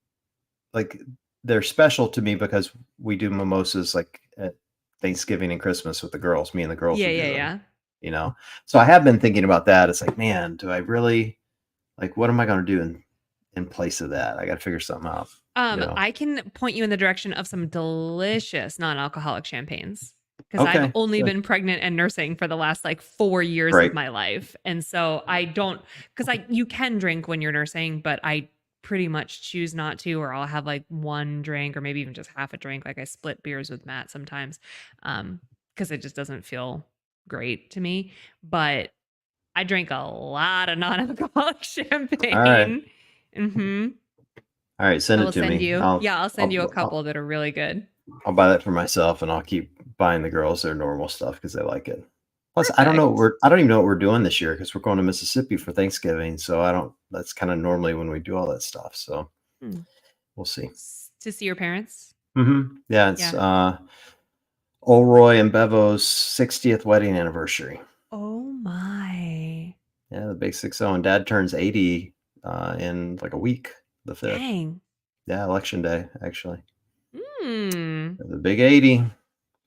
like they're special to me because we do mimosas like at Thanksgiving and Christmas with the girls. Me and the girls Yeah, will do yeah, them, yeah. you know. So I have been thinking about that. It's like, man, do I really like what am I going to do in place of that? I got to figure something out, you know. I can point you in the direction of some delicious non-alcoholic champagnes because I've Okay, only good, been pregnant and nursing for the last like 4 years of great. my life. And so I don't cuz you can drink when you're nursing, but I pretty much choose not to, or I'll have like one drink or maybe even just half a drink. Like I split beers with Matt sometimes. Cuz it just doesn't feel great to me, but I drink a lot of non-alcoholic All right, champagne. Mhm. all right. I Send it will to send me. you. Yeah, I'll send I'll you a I'll, couple that are really good. I'll buy that for myself, and I'll keep buying the girls their normal stuff because they like it. Plus, Perfect. I don't even know what we're doing this year because we're going to Mississippi for Thanksgiving. So I don't. That's kind of normally when we do all that stuff. So Hmm. we'll see. To see your parents? Yeah, it's Yeah. Olroy and Bevo's 60th wedding anniversary. Oh my. Yeah, the big 6-0, and Dad turns 80 in like a week, the 5th. Dang. Yeah, election day actually. Hmm. The big 80.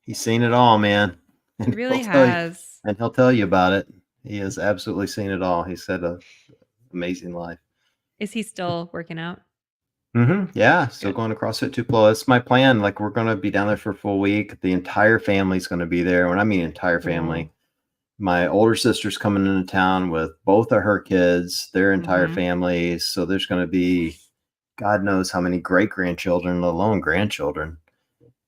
He's seen it all, man, He and really has. he'll tell you about it. He has absolutely seen it all. He's had a amazing life. Is he still working out? Yeah, still Good. going to CrossFit Tupelo. That's my plan. Like we're gonna be down there for a full week. The entire family's gonna be there. When I mean entire Cool. family, my older sister's coming into town with both of her kids, their entire Mhm. families. So there's gonna be God knows how many great grandchildren, let alone grandchildren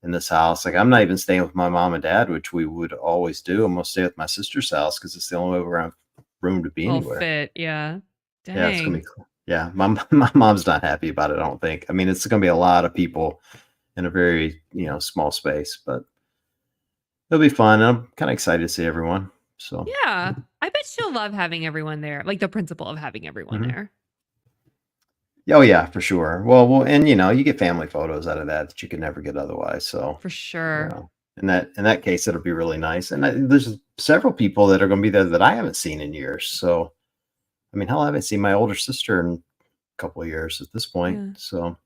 in this house. Like I'm not even staying with my mom and dad, which we would always do. I'm gonna stay with my sister's house because it's the only way we're gonna have room to be Will anywhere. fit. Yeah. Yeah, it's gonna Dang. be cool. Yeah, my my mom's not happy about it, I don't think. I mean, it's gonna be a lot of people in a very, small space, but it'll be fun. I'm kind of excited to see everyone. So, Yeah. I bet she'll love having everyone there. Like the principle of having everyone mhm. there. Oh yeah, for sure. And you get family photos out of that you could never get otherwise. So, For sure. in that case, it'll be really nice. And there's several people that are going to be there that I haven't seen in years. So, I mean, hell, I haven't seen my older sister in a couple of years at this point. Yeah. So,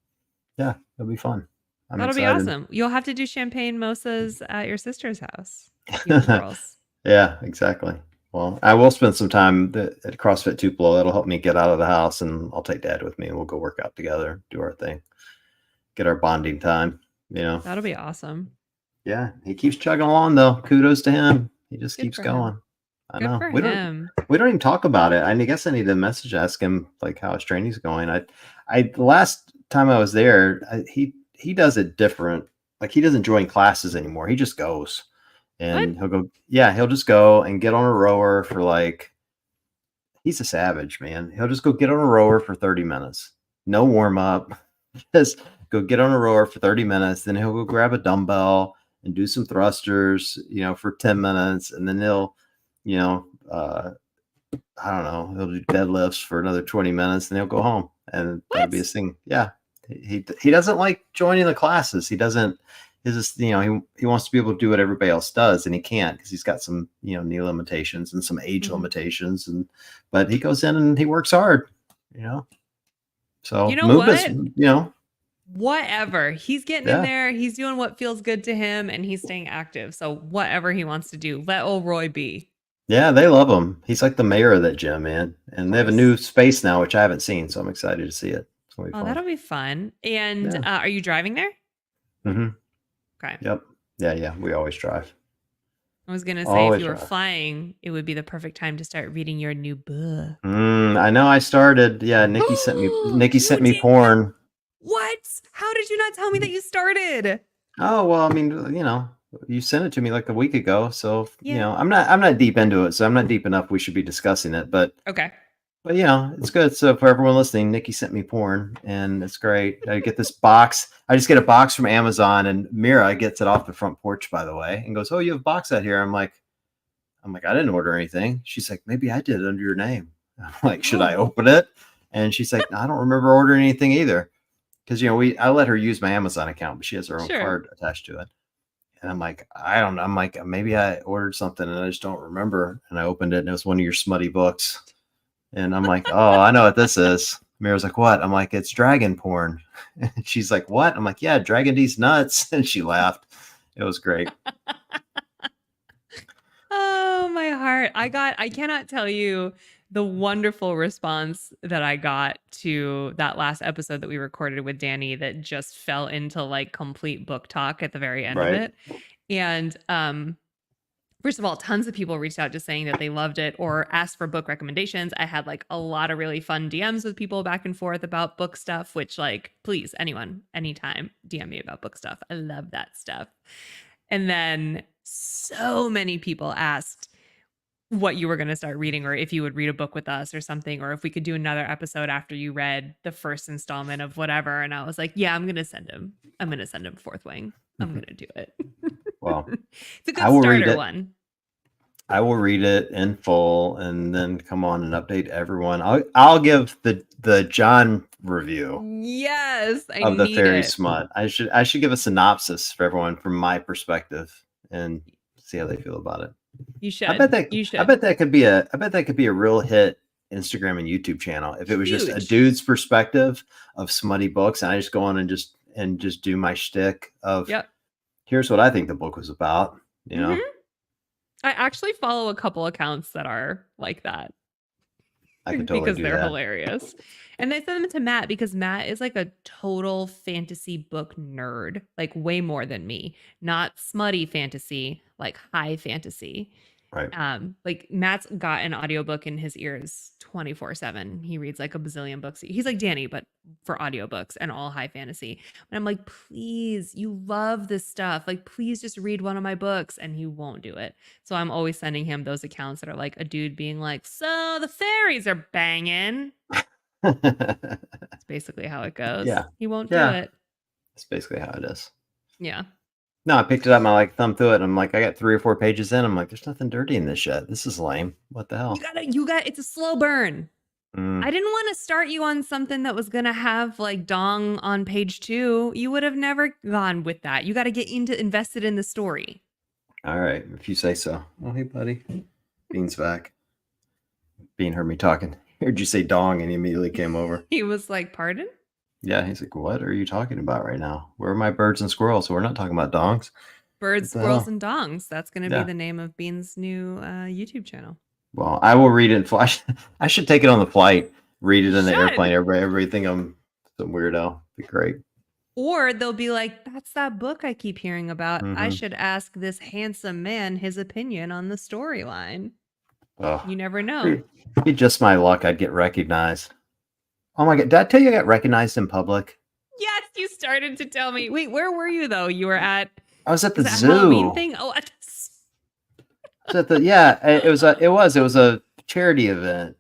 yeah, it'll be fun. I'm That'll be excited. awesome. You'll have to do champagne mimosas at your sister's house. You and the girls. Yeah, exactly. Well, I will spend some time at CrossFit Tupelo. That'll help me get out of the house, and I'll take Dad with me, and we'll go work out together, do our thing, get our bonding time. You know, That'll be awesome. yeah, he keeps chugging along though. Kudos to him. He just Good keeps for him. going. I Good know. for him. We don't even talk about it. I guess I need to message ask him like how his training's going. I the last time I was there, he does it different. Like he doesn't join classes anymore. He just goes. What? And he'll just go and get on a rower for like he's a savage, man. He'll just go get on a rower for 30 minutes. No warm up. Just go get on a rower for 30 minutes, then he'll go grab a dumbbell and do some thrusters, for 10 minutes, and then he'll, you know, I don't know, he'll do deadlifts for another 20 minutes, and he'll go home, and that'll be What? his thing. Yeah, he doesn't like joining the classes. He doesn't. He's just, he wants to be able to do what everybody else does, and he can't because he's got some, knee limitations and some age limitations, but he goes in and he works hard, you know. You So know movement's, what? Whatever. He's getting in yeah, there. He's doing what feels good to him and he's staying active. So whatever he wants to do, let old Roy be. yeah, they love him. He's like the mayor of that gym, man. Of And they have a course. new space now, which I haven't seen, so I'm excited to see it. It's gonna be Oh, fun. that'll be fun. And Yeah. are you driving there? Mm-hmm. Okay. Yep. Yeah. We always drive. I was going to say, if Always you were drive. flying, it would be the perfect time to start reading your new book. I know. I started. Yeah, Nikki sent me. Nikki You sent me did? porn. What? How did you not tell me that you started? Oh well, I mean, you sent it to me like a week ago, so Yeah. I'm not deep into it, so I'm not deep enough. We should be discussing it, Okay. but it's good. So for everyone listening, Nikki sent me porn, and it's great. I get this box. I just get a box from Amazon, and Mira gets it off the front porch, by the way, and goes, "Oh, you have a box out here." I'm like, I didn't order anything. She's like, maybe I did under your name. I'm like, should I Oh. open it? And she's like, I don't remember ordering anything either. Because I let her use my Amazon account, but she has her own Sure. card attached to it. And I'm like, I don't know. I'm like, maybe I ordered something and I just don't remember. And I opened it and it was one of your smutty books. And I'm like, oh, I know what this is. Mira's like, what? I'm like, it's dragon porn. And she's like, what? I'm like, yeah, Dragon D's nuts. And she laughed. It was great. Oh, my heart. I cannot tell you the wonderful response that I got to that last episode that we recorded with Danny that just fell into like complete book talk at the very end of Right. it. And first of all, tons of people reached out just saying that they loved it or asked for book recommendations. I had like a lot of really fun DMs with people back and forth about book stuff, which like, please, anyone, anytime, DM me about book stuff. I love that stuff. And then so many people asked what you were going to start reading or if you would read a book with us or something, or if we could do another episode after you read the first installment of whatever. And I was like, yeah, I'm going to send him Fourth Wing. I'm going to do it. Well, it's a good I will read starter it. one. I will read it in full and then come on and update everyone. I'll give the John review Yes, I of the need fairy it. smut. I should give a synopsis for everyone from my perspective and see how they feel about it. You should. I bet that You should. I bet that could be a real hit Instagram and YouTube channel if it was just a Huge. dude's perspective of smutty books, and I just go on and just do my shtick of Yep. here's what I think the book was about. Mhm. I actually follow a couple accounts that are like that. I could totally because do they're that. hilarious. And they send them to Matt because Matt is like a total fantasy book nerd, like way more than me. Not smutty fantasy, like high fantasy. Right. Like Matt's got an audiobook in his ears 24/7. He reads like a bazillion books. He's like Danny, but for audiobooks and all high fantasy. And I'm like, please, you love this stuff. Like, please just read one of my books. And he won't do it. So I'm always sending him those accounts that are like a dude being like, so the fairies are banging. That's basically how it goes. Yeah. He won't do Yeah. it. That's basically how it is. Yeah. No, I picked it up and I like thumbed through it. And I'm like, I got 3 or 4 pages in. I'm like, there's nothing dirty in this shit. This is lame. What the hell? It's a slow burn. Mm. I didn't want to start you on something that was going to have like dong on page 2. You would have never gone with that. You got to get invested in the story. All right. If you say so. Oh, hey, buddy. Bean's back. Bean heard me talking. Heard you say dong and he immediately came over. He was like, pardon? Yeah. He's like, what are you talking about right now? Where are my birds and squirrels? So we're not talking about dongs. Birds, squirrels, and dongs. That's going to Yeah. be the name of Bean's new YouTube channel. Well, I will read it in flight. I should take it on the flight, read it in the Should. airplane. Everybody think I'm some weirdo. Be great. Or they'll be like, that's that book I keep hearing about. I Mhm. should ask this handsome man his opinion on the storyline. Oh, You never know. be just my luck. I'd get recognized. Oh my God. Did I tell you I got recognized in public? Yes, you started to tell me. Wait, where were you though? You were at I was at the that zoo. Halloween thing? Oh, It was a charity event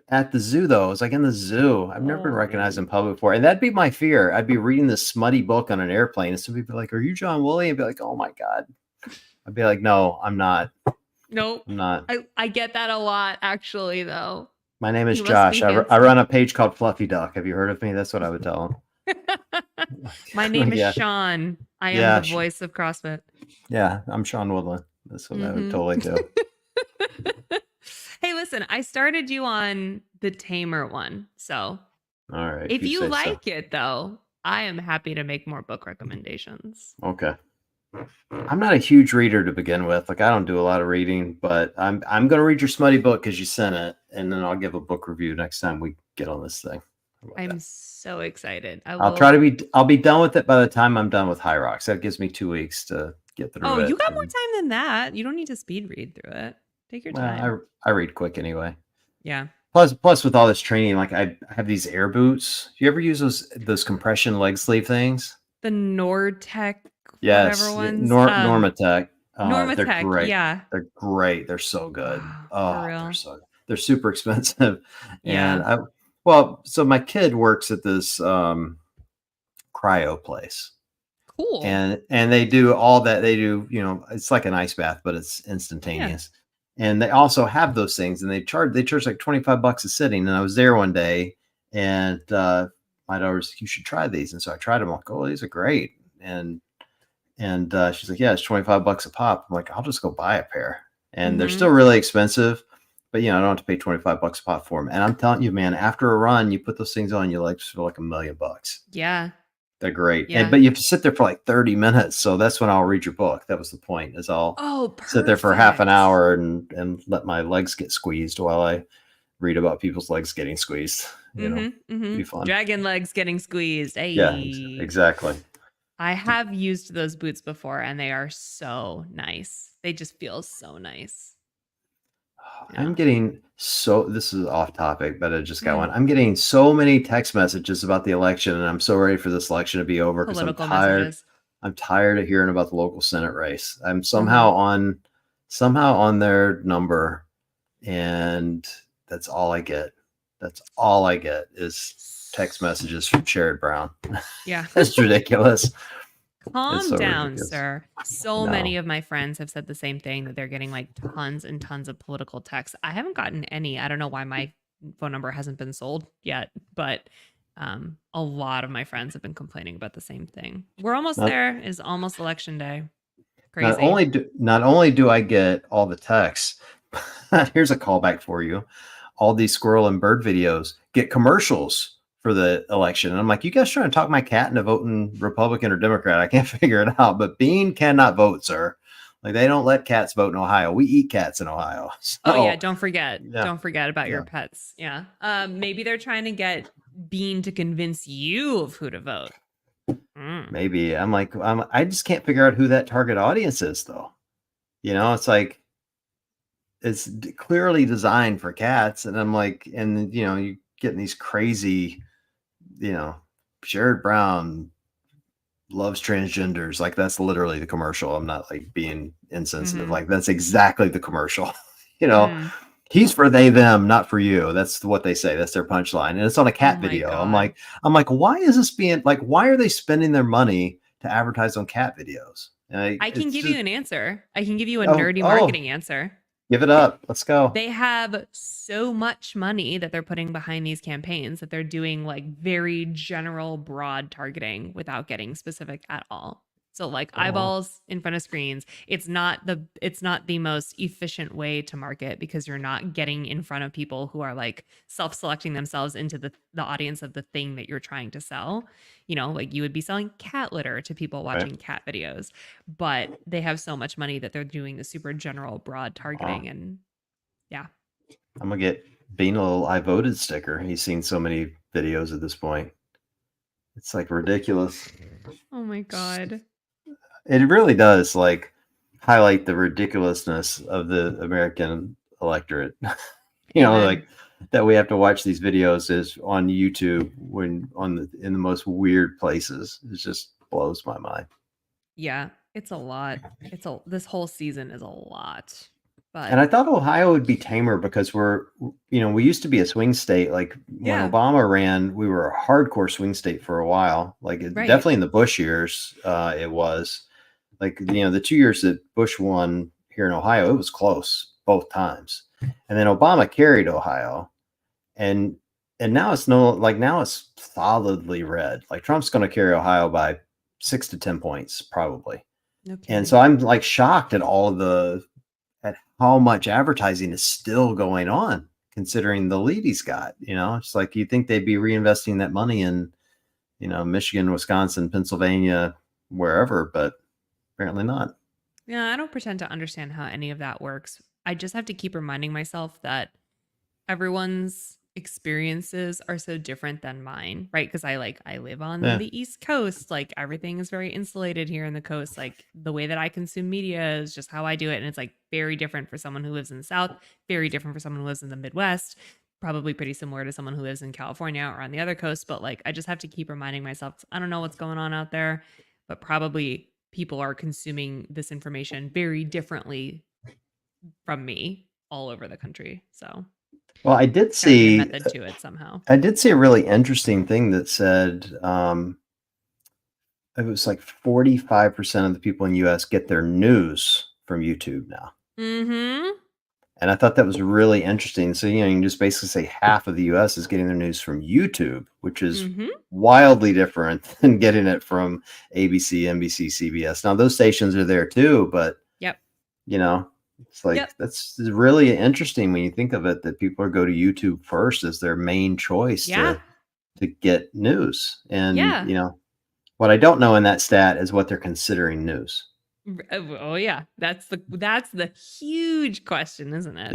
at the zoo though. It's like in the zoo. I've never been Oh, recognized in public before, and that'd be my fear. I'd be reading this smutty book on an airplane, and somebody'd be like, "Are you John Woolley?" I'd be like, "Oh my god." I'd be like, "No, I'm not. nope. I'm not. I get that a lot actually though. My name is You must Josh. be I run handsome. a page called Fluffy Duck. Have you heard of me?" That's what I would tell them. My name is Yeah, Sean. I am yeah, the voice of CrossFit. yeah. I'm Sean Woodland. That's what I would Mhm. totally do. Hey, listen, I started you on the tamer one. So, All right, if if you you say so. like it though, I am happy to make more book recommendations. Okay. I'm not a huge reader to begin with. Like I don't do a lot of reading, but I'm gonna read your smutty book because you sent it, and then I'll give a book review next time we get on this thing. How about I'm that? so excited. I I'll try to will. be. I'll be done with it by the time I'm done with High Rocks. That gives me 2 weeks to get Oh, through you it. got more And time than that. You don't need to speed read through it. Take your time. I read quick anyway. Yeah. Plus with all this training, like I have these air boots. Do you ever use those compression leg sleeve things? The Nordtech whatever Yes, ones. Normatec. They're Normatech, great. yeah. They're great. They're so good. Wow, for Oh, real. they're super expensive. And Yeah. so my kid works at this cryo place. Cool. And they do all that. They do, it's like an ice bath, but it's Yeah. instantaneous. And they also have those things, and they charge like $25 a sitting. And I was there one day, and my daughter was like, "You should try these." And so I tried them. I'm like, "Oh, these are great." And she's like, "Yeah, it's $25 a pop." I'm like, "I'll just go buy a pair." And they're Mhm. still really expensive, but I don't have to pay $25 a pop for them. And I'm telling you, man, after a run, you put those things on, you like feel like $1,000,000. Yeah. They're great. Yeah. But you have to sit there for like 30 minutes. So that's when I'll read your book. That was the point, is I'll Oh, sit there for half an perfect. hour and let my legs get squeezed while I read about people's legs getting squeezed. Mhm. Be Mhm. fun. Dragon legs getting squeezed. Yeah, Hey. exactly. I have used those boots before and they are so nice. They just feel so nice. I'm Yeah. getting this is off topic, but I just got Mm. one. I'm getting so many text messages about the election, and I'm so ready for this election to be over because I'm Political tired. messages. I'm tired of hearing about the local Senate race. I'm Mhm. somehow on their number, and that's all I get. That's all I get is text messages from Sherrod Brown. Yeah. That's ridiculous. It's Calm so down, ridiculous. sir. So many No, of my friends have said the same thing that they're getting like tons and tons of political texts. I haven't gotten any. I don't know why my phone number hasn't been sold yet, but a lot of my friends have been complaining about the same thing. We're almost not there. Is almost election day. not Crazy. only do I get all the texts, here's a callback for you. All these squirrel and bird videos get commercials for the election. And I'm like, you guys trying to talk my cat into voting Republican or Democrat? I can't figure it out. But Bean cannot vote, sir. Like they don't let cats vote in Ohio. We eat cats in Ohio. Oh yeah, So don't forget. yeah, Don't forget about your yeah. pets. Yeah. Maybe they're trying to get Bean to convince you of who to vote. Mm. Maybe I just can't figure out who that target audience is though. It's like clearly designed for cats. And I'm like, and you getting these crazy, you know, Sherrod Brown loves transgenders. Like that's literally the commercial. I'm not like being insensitive. Mhm. Like that's exactly the commercial. you know, Mm. he's for they, them, not for you. That's what they say. That's their punchline. And it's on a Oh cat my video. god. I'm like, why is this being like, why are they spending their money to advertise on cat videos? I can It's give you just, an answer. I can give you a nerdy oh, marketing answer. give it up. Let's go. They have so much money that they're putting behind these campaigns that they're doing like very general, broad targeting without getting specific at all. So like Oh, well. eyeballs in front of screens, it's not the most efficient way to market because you're not getting in front of people who are like self-selecting themselves into the audience of the thing that you're trying to sell. Like you would be selling cat litter to people Right. watching cat videos, but they have so much money that they're doing the super general broad Wow. targeting. And yeah. I'm gonna get Bean a little I voted sticker. He's seen so many videos at this point. It's like ridiculous. Oh my god. It really does like highlight the ridiculousness of the American electorate. Amen. Like that we have to watch these videos is on YouTube in the most weird places. It just blows my mind. Yeah, it's a lot. This whole season is a lot. And But I thought Ohio would be tamer because we used to be a swing state. Like when yeah, Obama ran, we were a hardcore swing state for a while. Like right. definitely in the Bush years, it was like, the 2 years that Bush won here in Ohio, it was close both times. And then Obama carried Ohio, and now it's no like now it's solidly red. Like Trump's going to carry Ohio by 6 to 10 points probably. No And kidding. so I'm like shocked at how much advertising is still going on, considering the lead he's got. It's like you think they'd be reinvesting that money in, Michigan, Wisconsin, Pennsylvania, wherever, but apparently not. Yeah, I don't pretend to understand how any of that works. I just have to keep reminding myself that everyone's experiences are so different than mine, right? Because I live on Yeah. the East Coast. Like everything is very insulated here in the coast. Like the way that I consume media is just how I do it. And it's like very different for someone who lives in the South, very different for someone who lives in the Midwest, probably pretty similar to someone who lives in California or on the other coast. But like I just have to keep reminding myself, 'cause I don't know what's going on out there, but probably people are consuming this information very differently from me all over the country. So Well, I did got to be a see method to it somehow. I did see a really interesting thing that said it was like 45% of the people in the US get their news from YouTube now. Mhm. And I thought that was really interesting. So, you can just basically say half of the US is getting their news from YouTube, which is Mhm. wildly different than getting it from ABC, NBC, CBS. Now, those stations are there too, but, Yep. you know, it's like Yep. that's really interesting when you think of it, that people go to YouTube first as their main choice Yeah. to get news. And, Yeah. what I don't know in that stat is what they're considering news. Oh yeah. That's the huge question, isn't it?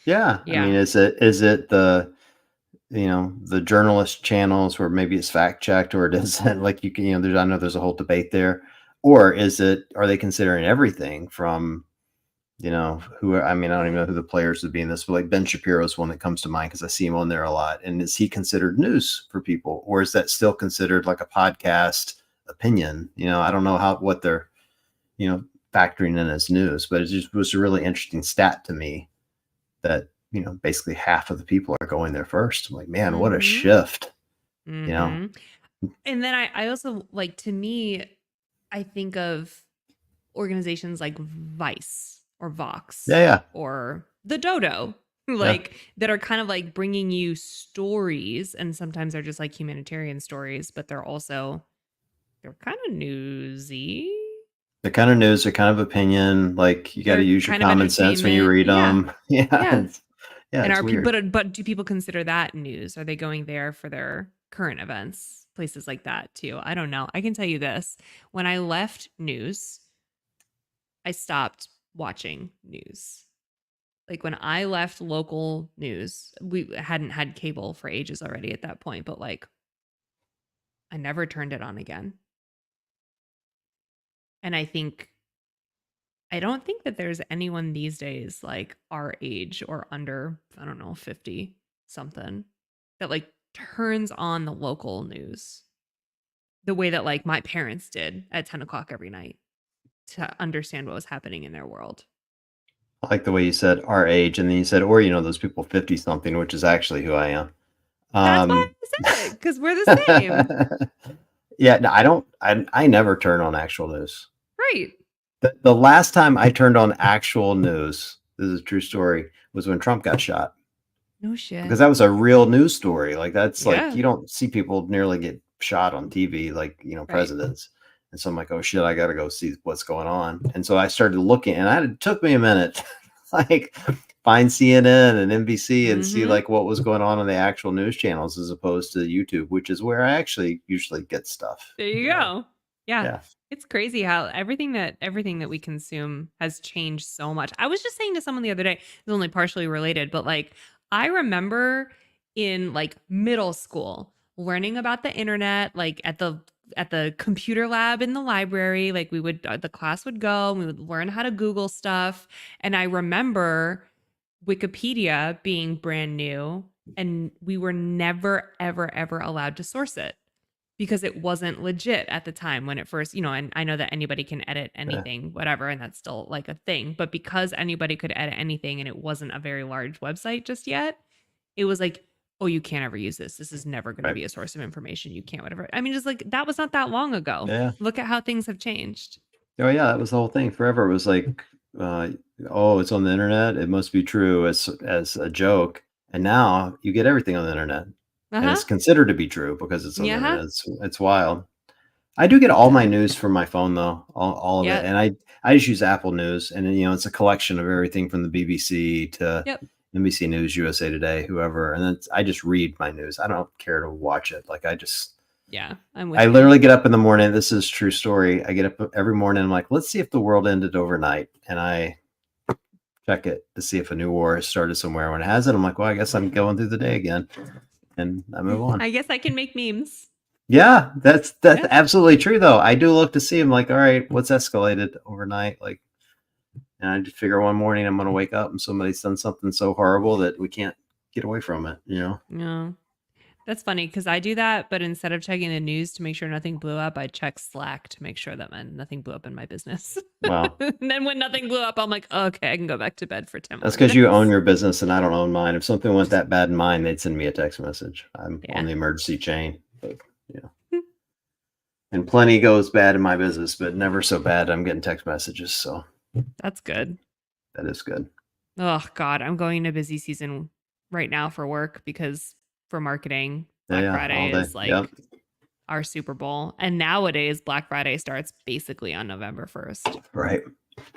Yeah. I mean, Yeah. is it the journalist channels where maybe it's fact checked, or it isn't? Like you can, I know there's a whole debate there. Or are they considering everything from, I mean, I don't even know who the players would be in this, but like Ben Shapiro's one that comes to mind because I see him on there a lot. And is he considered news for people, or is that still considered like a podcast opinion? I don't know what they're, you know, factoring in as news, but it just was a really interesting stat to me that, basically half of the people are going there first. I'm like, man, what a Mhm. shift, you know? Mhm. And then I also like, to me, I think of organizations like Vice or Yeah, Vox yeah, or the Dodo, yeah. like that are kind of like bringing you stories, and sometimes they're just like humanitarian stories, but they're kind of newsy. The kind of news, the kind of opinion, like you got to They're use your kind of common sense when you entertainment. read Yeah. them. Yeah, Yeah. yeah, And it's are people, weird. but do people consider that news? Are they going there for their current events? Places like that too. I don't know. I can tell you this. When I left news, I stopped watching news. Like when I left local news, we hadn't had cable for ages already at that point, but like I never turned it on again. And I don't think that there's anyone these days like our age or under, I don't know, 50 something that like turns on the local news the way that like my parents did at 10 o'clock every night to understand what was happening in their world. I like the way you said our age, and then you said, or those people 50 something, which is actually who I am. That's why Um, I said it, because we're the same. yeah, no, I don't. I never turn on actual news. Right. The last time I turned on actual news, this is a true story, was when Trump got shot. No Because shit. that was a real news story. Like that's like Yeah. you don't see people nearly get shot on TV like, Right. presidents. And so I'm like, oh shit, I gotta go see what's going on. And so I started looking, and it took me a minute, like find CNN and NBC and see Mm-hmm. like what was going on the actual news channels as opposed to YouTube, which is where I actually usually get stuff. There you go. Yeah. Yeah. It's crazy how everything that we consume has changed so much. I was just saying to someone the other day, it's only partially related, but like I remember in like middle school learning about the internet, like at the computer lab in the library, like the class would go and we would learn how to Google stuff. And I remember Wikipedia being brand new and we were never, ever, ever allowed to source it. because it wasn't legit at the time when it first, and I know that anybody can edit Yeah. anything, whatever, and that's still like a thing. But because anybody could edit anything and it wasn't a very large website just yet, it was like, oh, you can't ever use this. This is never going to Right. be a source of information. You can't, whatever. I mean, just like that was not that long ago. Yeah. Look at how things have changed. Oh yeah, that was the whole thing. Forever it was like, uh, oh, it's on the internet. It must be true as a joke. And now you get everything on the internet, Uh and huh. it's considered to be true because it's on the Yeah. internet. It's wild. I do get all my news from my phone though, all of it, Yep. and I just use Apple News, and it's a collection of everything from the BBC to Yep. NBC News, USA Today, whoever, and then I just read my news. I don't care to watch it. Like Yeah. I'm I with you. literally get up in the morning. This is true story. I get up every morning. I'm like, let's see if the world ended overnight, and I check it to see if a new war has started somewhere. When it hasn't, I'm like, well, I guess I'm going through the day again, and I move on. I guess I can make memes. Yeah, that's Yeah. absolutely true though. I do look to see. I'm like, all right, what's escalated overnight? Like, and I just figure one morning I'm gonna wake up and somebody's done something so horrible that we can't get away from it. No. That's funny because I do that, but instead of checking the news to make sure nothing blew up, I check Slack to make sure that nothing blew up in my business. Well, And then when nothing blew up, I'm like, okay, I can go back to bed for 10 that's more because you own minutes. your business and I don't own mine. If something went that bad in mine, they'd send me a text message. I'm on Yeah. the emergency chain. But, and plenty goes bad in my business, but never so bad. I'm getting text messages, so That's good. that is good. Oh, God. I'm going into busy season right now for work because for marketing, Yeah, Black yeah, all Friday day. is like Yep. our Super Bowl. And nowadays, Black Friday starts basically on November 1st. Right.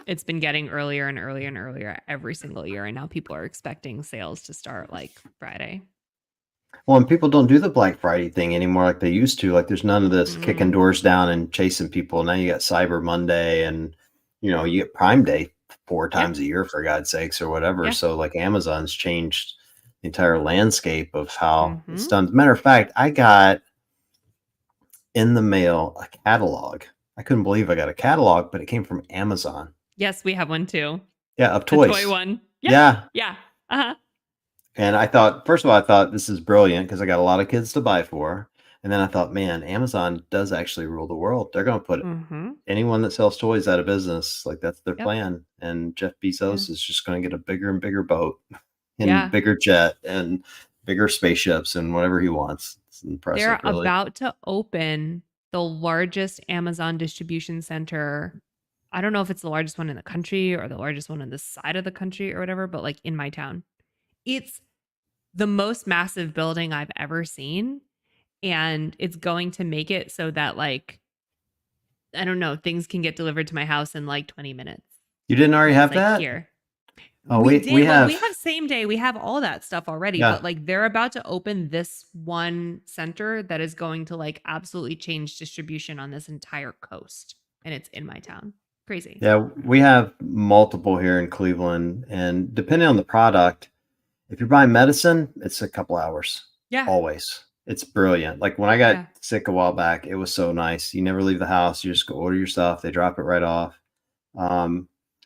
It's been getting earlier and earlier and earlier every single year. And now people are expecting sales to start like Friday. Well, and people don't do the Black Friday thing anymore like they used to. Like, there's none of this kicking Mm-mm. doors down and chasing people. Now you got Cyber Monday, and you get Prime Day four Yeah. times a year for God's sakes or whatever. Yeah. So like Amazon's changed the entire landscape of how it's Mm-hmm. done. Matter of fact, I got in the mail a catalog. I couldn't believe I got a catalog, but it came from Amazon. Yes, we have one too. Yeah, of The toy toys. one. Yep. Yeah. Yeah. Uh-huh. And I thought, first of all, I thought this is brilliant because I got a lot of kids to buy for. And then I thought, man, Amazon does actually rule the world. They're going to put Mm-hmm. anyone that sells toys out of business. Like, that's their Yep. plan. And Jeff Yeah. Bezos is just going to get a bigger and bigger boat and Yeah. bigger jet and bigger spaceships and whatever he wants. It's impressive, They're really. about to open the largest Amazon distribution center. I don't know if it's the largest one in the country or the largest one on this side of the country or whatever, but like in my town. It's the most massive building I've ever seen. And it's going to make it so that like, I don't know, things can get delivered to my house in like 20 minutes. You didn't already And it's have like that? here. Oh, We we did. Well, we have. have same day. We have all that stuff already, Yeah. but like they're about to open this one center that is going to like absolutely change distribution on this entire coast. And it's in my town. Crazy. Yeah, we have multiple here in Cleveland. And depending on the product, if you're buying medicine, it's a couple hours. Yeah. Always. It's brilliant. Like when I got Yeah. sick a while back, it was so nice. You never leave the house. You just go order your stuff. They drop it right off.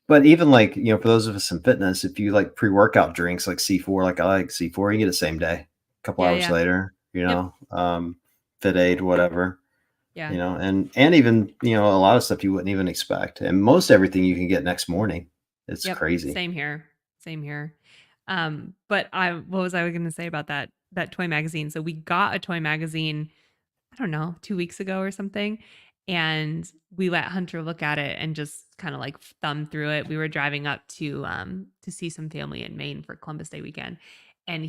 But even like, for those of us in fitness, if you like pre-workout drinks like C4, like I like C4, you get it same day, a couple Yeah. hours Yeah. later, Yep. Fit Aid, whatever, Yeah. and even, a lot of stuff you wouldn't even expect. And most everything you can get next morning. It's Yep. crazy. Same here. Same here. But what was I going to say about that toy magazine? So we got a toy magazine, I don't know, 2 weeks ago or something. And we let Hunter look at it and just kind of like thumb through it. We were driving up to see some family in Maine for Columbus Day weekend. And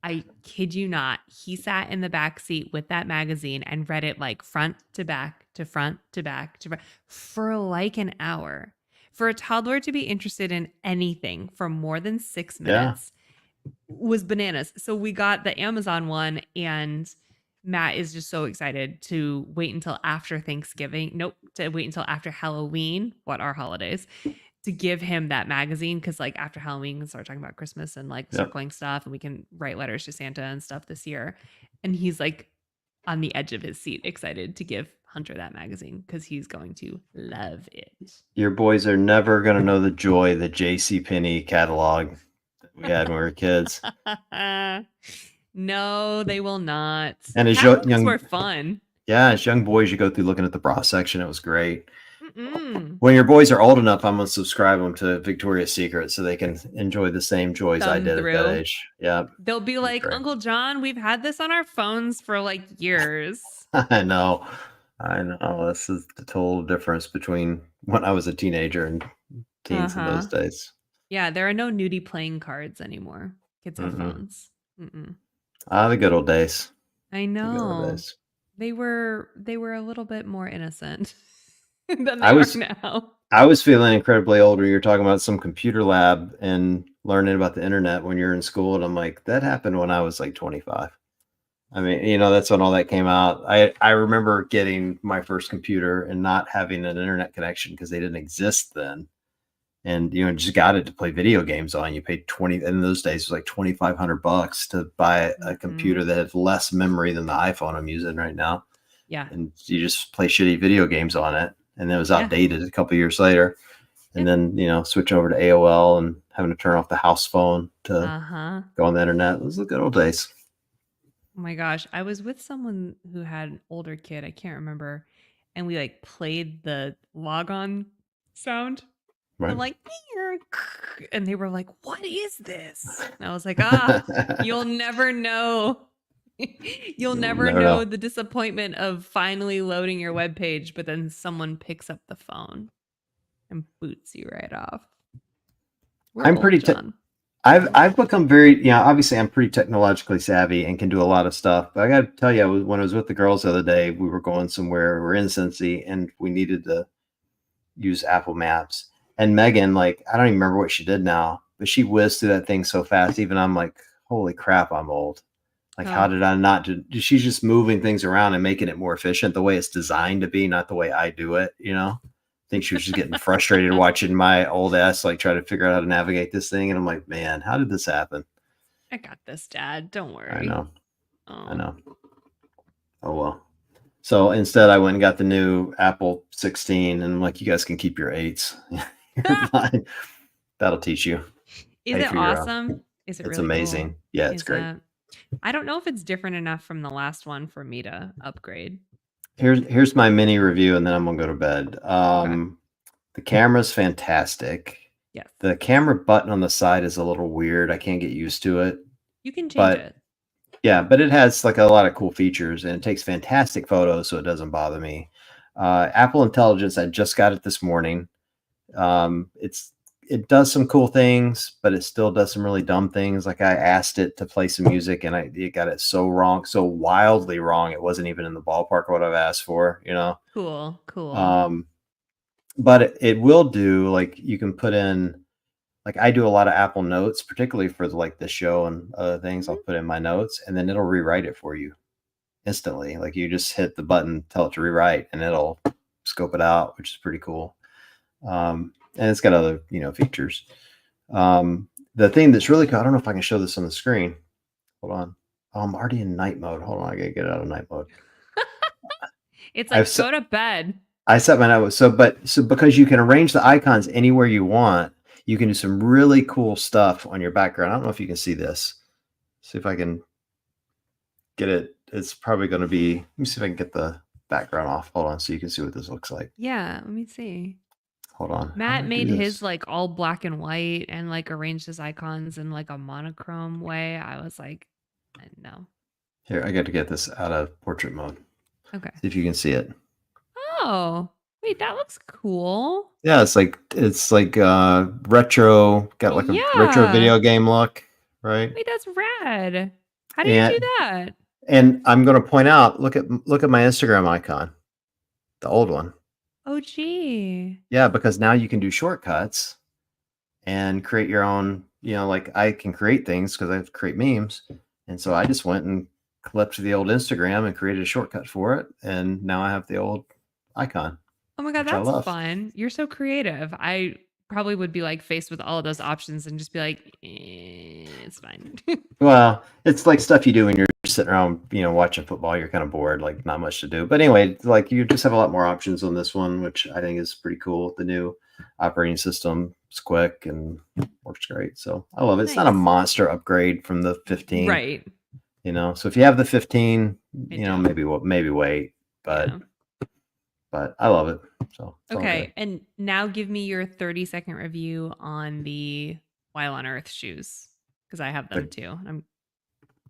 I kid you not, he sat in the back seat with that magazine and read it like front to back to front to back to front for like an hour. For a toddler to be interested in anything for more than 6 minutes was bananas. So we got the Amazon one, and Matt is just so excited to wait until after Thanksgiving. Nope, to wait until after Halloween, what are holidays, to give him that magazine, because like after Halloween we can start talking about Christmas and like circling stuff, and we can write letters to Santa and stuff this year. And he's like on the edge of his seat, excited to give Hunter that magazine because he's going to love it. Your boys are never going to know the joy of the JCPenney catalog that we had when we were kids. No, they will not. And as Catalogs young, were fun. yeah, as young boys, you go through looking at the bra section. It was great. Mm-mm. When your boys are old enough, I'm gonna subscribe them to Victoria's Secret so they can enjoy the same joys I Thumb did at that through. age. Yeah, it They'll be was like, great. Uncle John, we've had this on our phones for like years. I know. I know. This is the total difference between when I was a teenager and teens in those Uh-huh. days. Yeah, there are no nudie playing cards anymore. Kids have Mm-mm. phones. Mm-mm. Ah, the good old days. I The good old know. days. They were a little bit more innocent than I they are was now. I was feeling incredibly old when you were talking about some computer lab and learning about the internet when you're in school, and I'm like, that happened when I was like 25. I mean, that's when all that came out. I remember getting my first computer and not having an internet connection because they didn't exist then. And just got it to play video games on. You paid 20 in those days, it was like $2,500 to buy a Mm-hmm. computer that had less memory than the iPhone I'm using right now. Yeah. And you just play shitty video games on it. And it was Yeah. outdated a couple years later. And Yep. then, switch over to AOL and having to turn off the house phone to Uh-huh. go on the internet. Those were the good old days. Oh my gosh. I was with someone who had an older kid. I can't remember. And we like played the log on sound. And Right. like, and they were like, what is this? And I was like, you'll You'll never know. You'll never never know know. the disappointment of finally loading your web page, but then someone picks up the phone and boots you right off. We're I'm old, pretty John. I've become very, obviously I'm pretty technologically savvy and can do a lot of stuff. But I got to tell you, when I was with the girls the other day, we were going somewhere, we are in Cincy, and we needed to use Apple Maps. And Megan, like, I don't even remember what she did now, but she whizzed through that thing so fast. Even I'm like, holy crap, I'm old. Like, how Oh, did I not do? She's just moving things around and making it more efficient the way it's designed to be, not the way I do it. I think she was just getting frustrated watching my old ass like try to figure out how to navigate this thing. And I'm like, man, how did this happen? I got this, Dad. Don't I worry. know. I Oh. know. Oh well. So instead I went and got the new Apple 16 and I'm like, you guys can keep your eights. You're fine. That'll teach you. Is Pay it for your awesome? Is it it's really cool? amazing. Yeah, it's Is great. it? I don't know if it's different enough from the last one for me to upgrade. Here's my mini review and then I'm gonna go to bed. Okay. The camera's fantastic. Yes. The camera button on the side is a little weird. I can't get used to it. You can change But it. yeah, but it has like a lot of cool features and it takes fantastic photos, so it doesn't bother me. Apple Intelligence, I just got it this morning. It does some cool things, but it still does some really dumb things. Like I asked it to play some music and it got it so wrong, so wildly wrong. It wasn't even in the ballpark of what I've asked for. Cool. Cool. Um, but it will do like you can put in like I do a lot of Apple Notes, particularly for like the show and other things. I'll Mhm. put in my notes and then it'll rewrite it for you instantly. Like you just hit the button, tell it to rewrite, and it'll scope it out, which is pretty cool. And it's got other features. The thing that's really cool, I don't know if I can show this on the screen. Hold on. Oh, I'm already in night mode. Hold on, I gotta get out of night mode. It's I've like go to bed. I set my note so because you can arrange the icons anywhere you want, you can do some really cool stuff on your background. I don't know if you can see this. See if I can get it. It's probably going to be. Let me see if I can get the background off. Hold on, so you can see what this looks like. Yeah. Let me see. Hold on. How do Matt I made do his this? like all black and white and like arranged his icons in like a monochrome way. I was like, no. Here, I got to get this out of portrait mode. Okay. See if you can see it. Oh, wait, that looks cool. Yeah, it's like retro, got like a retro Yeah. video game look, right? Wait, that's rad. How do you do And that? and I'm going to point out, look at my Instagram icon, the old one. Oh, gee. Yeah, because now you can do shortcuts and create your own, like I can create things because I create memes. And so I just went and clipped the old Instagram and created a shortcut for it. And now I have the old icon, Oh my God, which I that's love. fun. You're so creative. I probably would be like faced with all of those options and just be like, it's fine. Well, it's like stuff you do when you're sitting around, watching football. You're kind of bored, like not much to do. But anyway, like you just have a lot more options on this one, which I think is pretty cool. The new operating system is quick and works great. So I love it. It's not a Nice. monster upgrade from the 15. Right. you know. So if you have the 15, I you know, do. maybe wait, Yeah. but I love it. So it's all good. Okay. And now give me your 30-second review on the While on Earth shoes because I have them The- too. I'm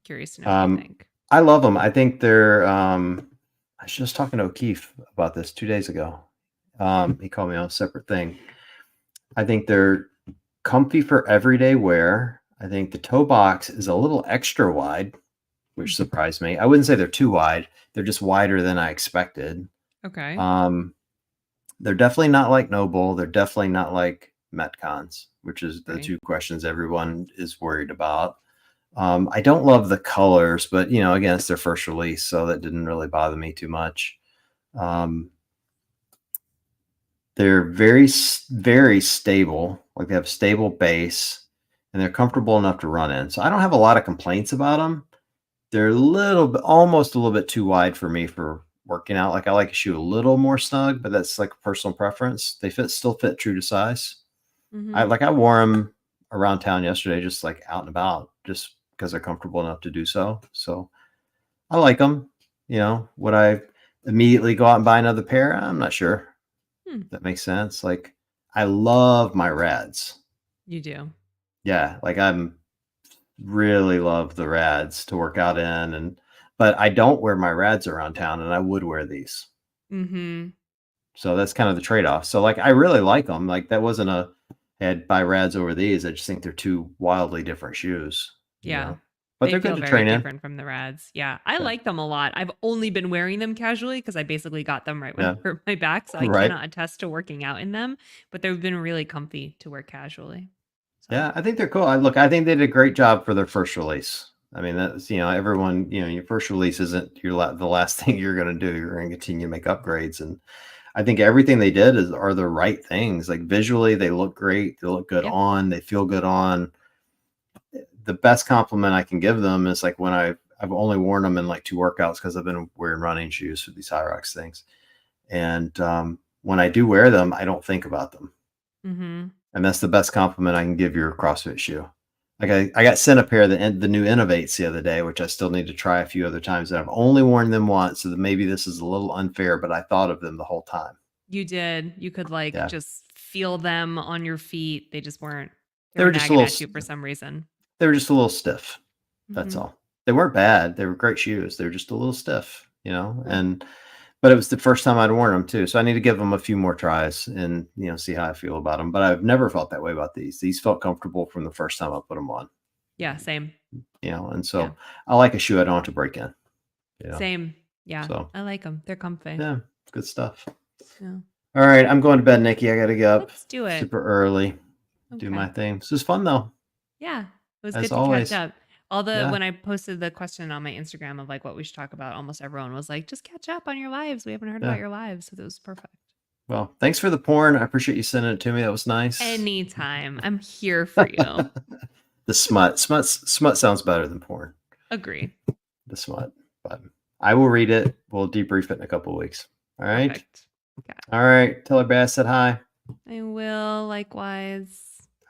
curious to know what you Um, think. I love them. I think they're. I was just talking to O'Keefe about this 2 days ago. He called me on a separate thing. I think they're comfy for everyday wear. I think the toe box is a little extra wide, which surprised me. I wouldn't say they're too wide. They're just wider than I expected. Okay. They're definitely not like Noble. They're definitely not like Metcons, which is the Right. two questions everyone is worried about. I don't love the colors, but you know, again, it's their first release, so that didn't really bother me too much. Um, they're very stable. Like they have stable base, and they're comfortable enough to run in. So I don't have a lot of complaints about them. They're a little bit, almost a little bit too wide for me for working out. Like I like a shoe a little more snug, but that's like personal preference. They still fit true to size. Mm-hmm. I wore them around town yesterday, just like out and about, just because they're comfortable enough to do so. So I like them. You know, would I immediately go out and buy another pair? I'm not sure. Hmm. If that makes sense. Like I love my Rads. You do. Yeah, like I'm really love the Rads to work out in, and but I don't wear my Rads around town, and I would wear these. Mm-hmm. So that's kind of the trade-off. So like I really like them. Like that wasn't a hey, I'd buy Rads over these. I just think they're two wildly different shoes, you Yeah. know. But They they're good feel to very train in. different from the Rads. Yeah. I Yeah. like them a lot. I've only been wearing them casually because I basically got them right when I Yeah. hurt my back. So I Right. cannot attest to working out in them, but they've been really comfy to wear casually. So, Yeah, I think they're cool. I think they did a great job for their first release. I mean, that's you know, everyone, you know, your first release isn't the last thing you're going to do. You're going to continue to make upgrades, and I think everything they did are the right things. Like visually, they look great. They look good yep. on. They feel good on. The best compliment I can give them is like when I've only worn them in like two workouts because I've been wearing running shoes for these High Rocks things, and when I do wear them, I don't think about them. Mm-hmm. And that's the best compliment I can give your CrossFit shoe. Like I got sent a pair of the new Innovates the other day, which I still need to try a few other times. And I've only worn them once, so that maybe this is a little unfair, but I thought of them the whole time. You did. You could like Yeah, just feel them on your feet. They just weren't, they they were were just a nagging little at you for some reason. they were just a little stiff. That's Mm-hmm. all. They weren't bad. They were great shoes. They were just a little stiff, you know. Hmm. And but it was the first time I'd worn them too, so I need to give them a few more tries and you know see how I feel about them. But I've never felt that way about these. These felt comfortable from the first time I put them on. Yeah. Same. You know, and Yeah. so I like a shoe I don't have to break in. You know, Same. Yeah. so I like them. They're comfy. yeah, good stuff. Yeah. All right, I'm going to bed, Nikki. I got to get up Let's do it. super early, do Okay. my thing. This is fun though, Yeah. It was as good to catch always. up. All the Yeah, when I posted the question on my Instagram of like what we should talk about, almost everyone was like, just catch up on your lives. We haven't heard about yeah. your lives. So that was perfect. Well, thanks for the porn. I appreciate you sending it to me. That was nice. Anytime. I'm here for you. The smut sounds better than porn. Agree. The smut, but I will read it. We'll debrief it in a couple of weeks. All right. Perfect. Okay. All right. Tell her Bass said hi. I will likewise.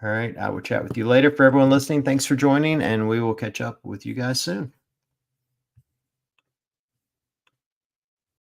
All right. I will chat with you later. For everyone listening, thanks for joining, and we will catch up with you guys soon.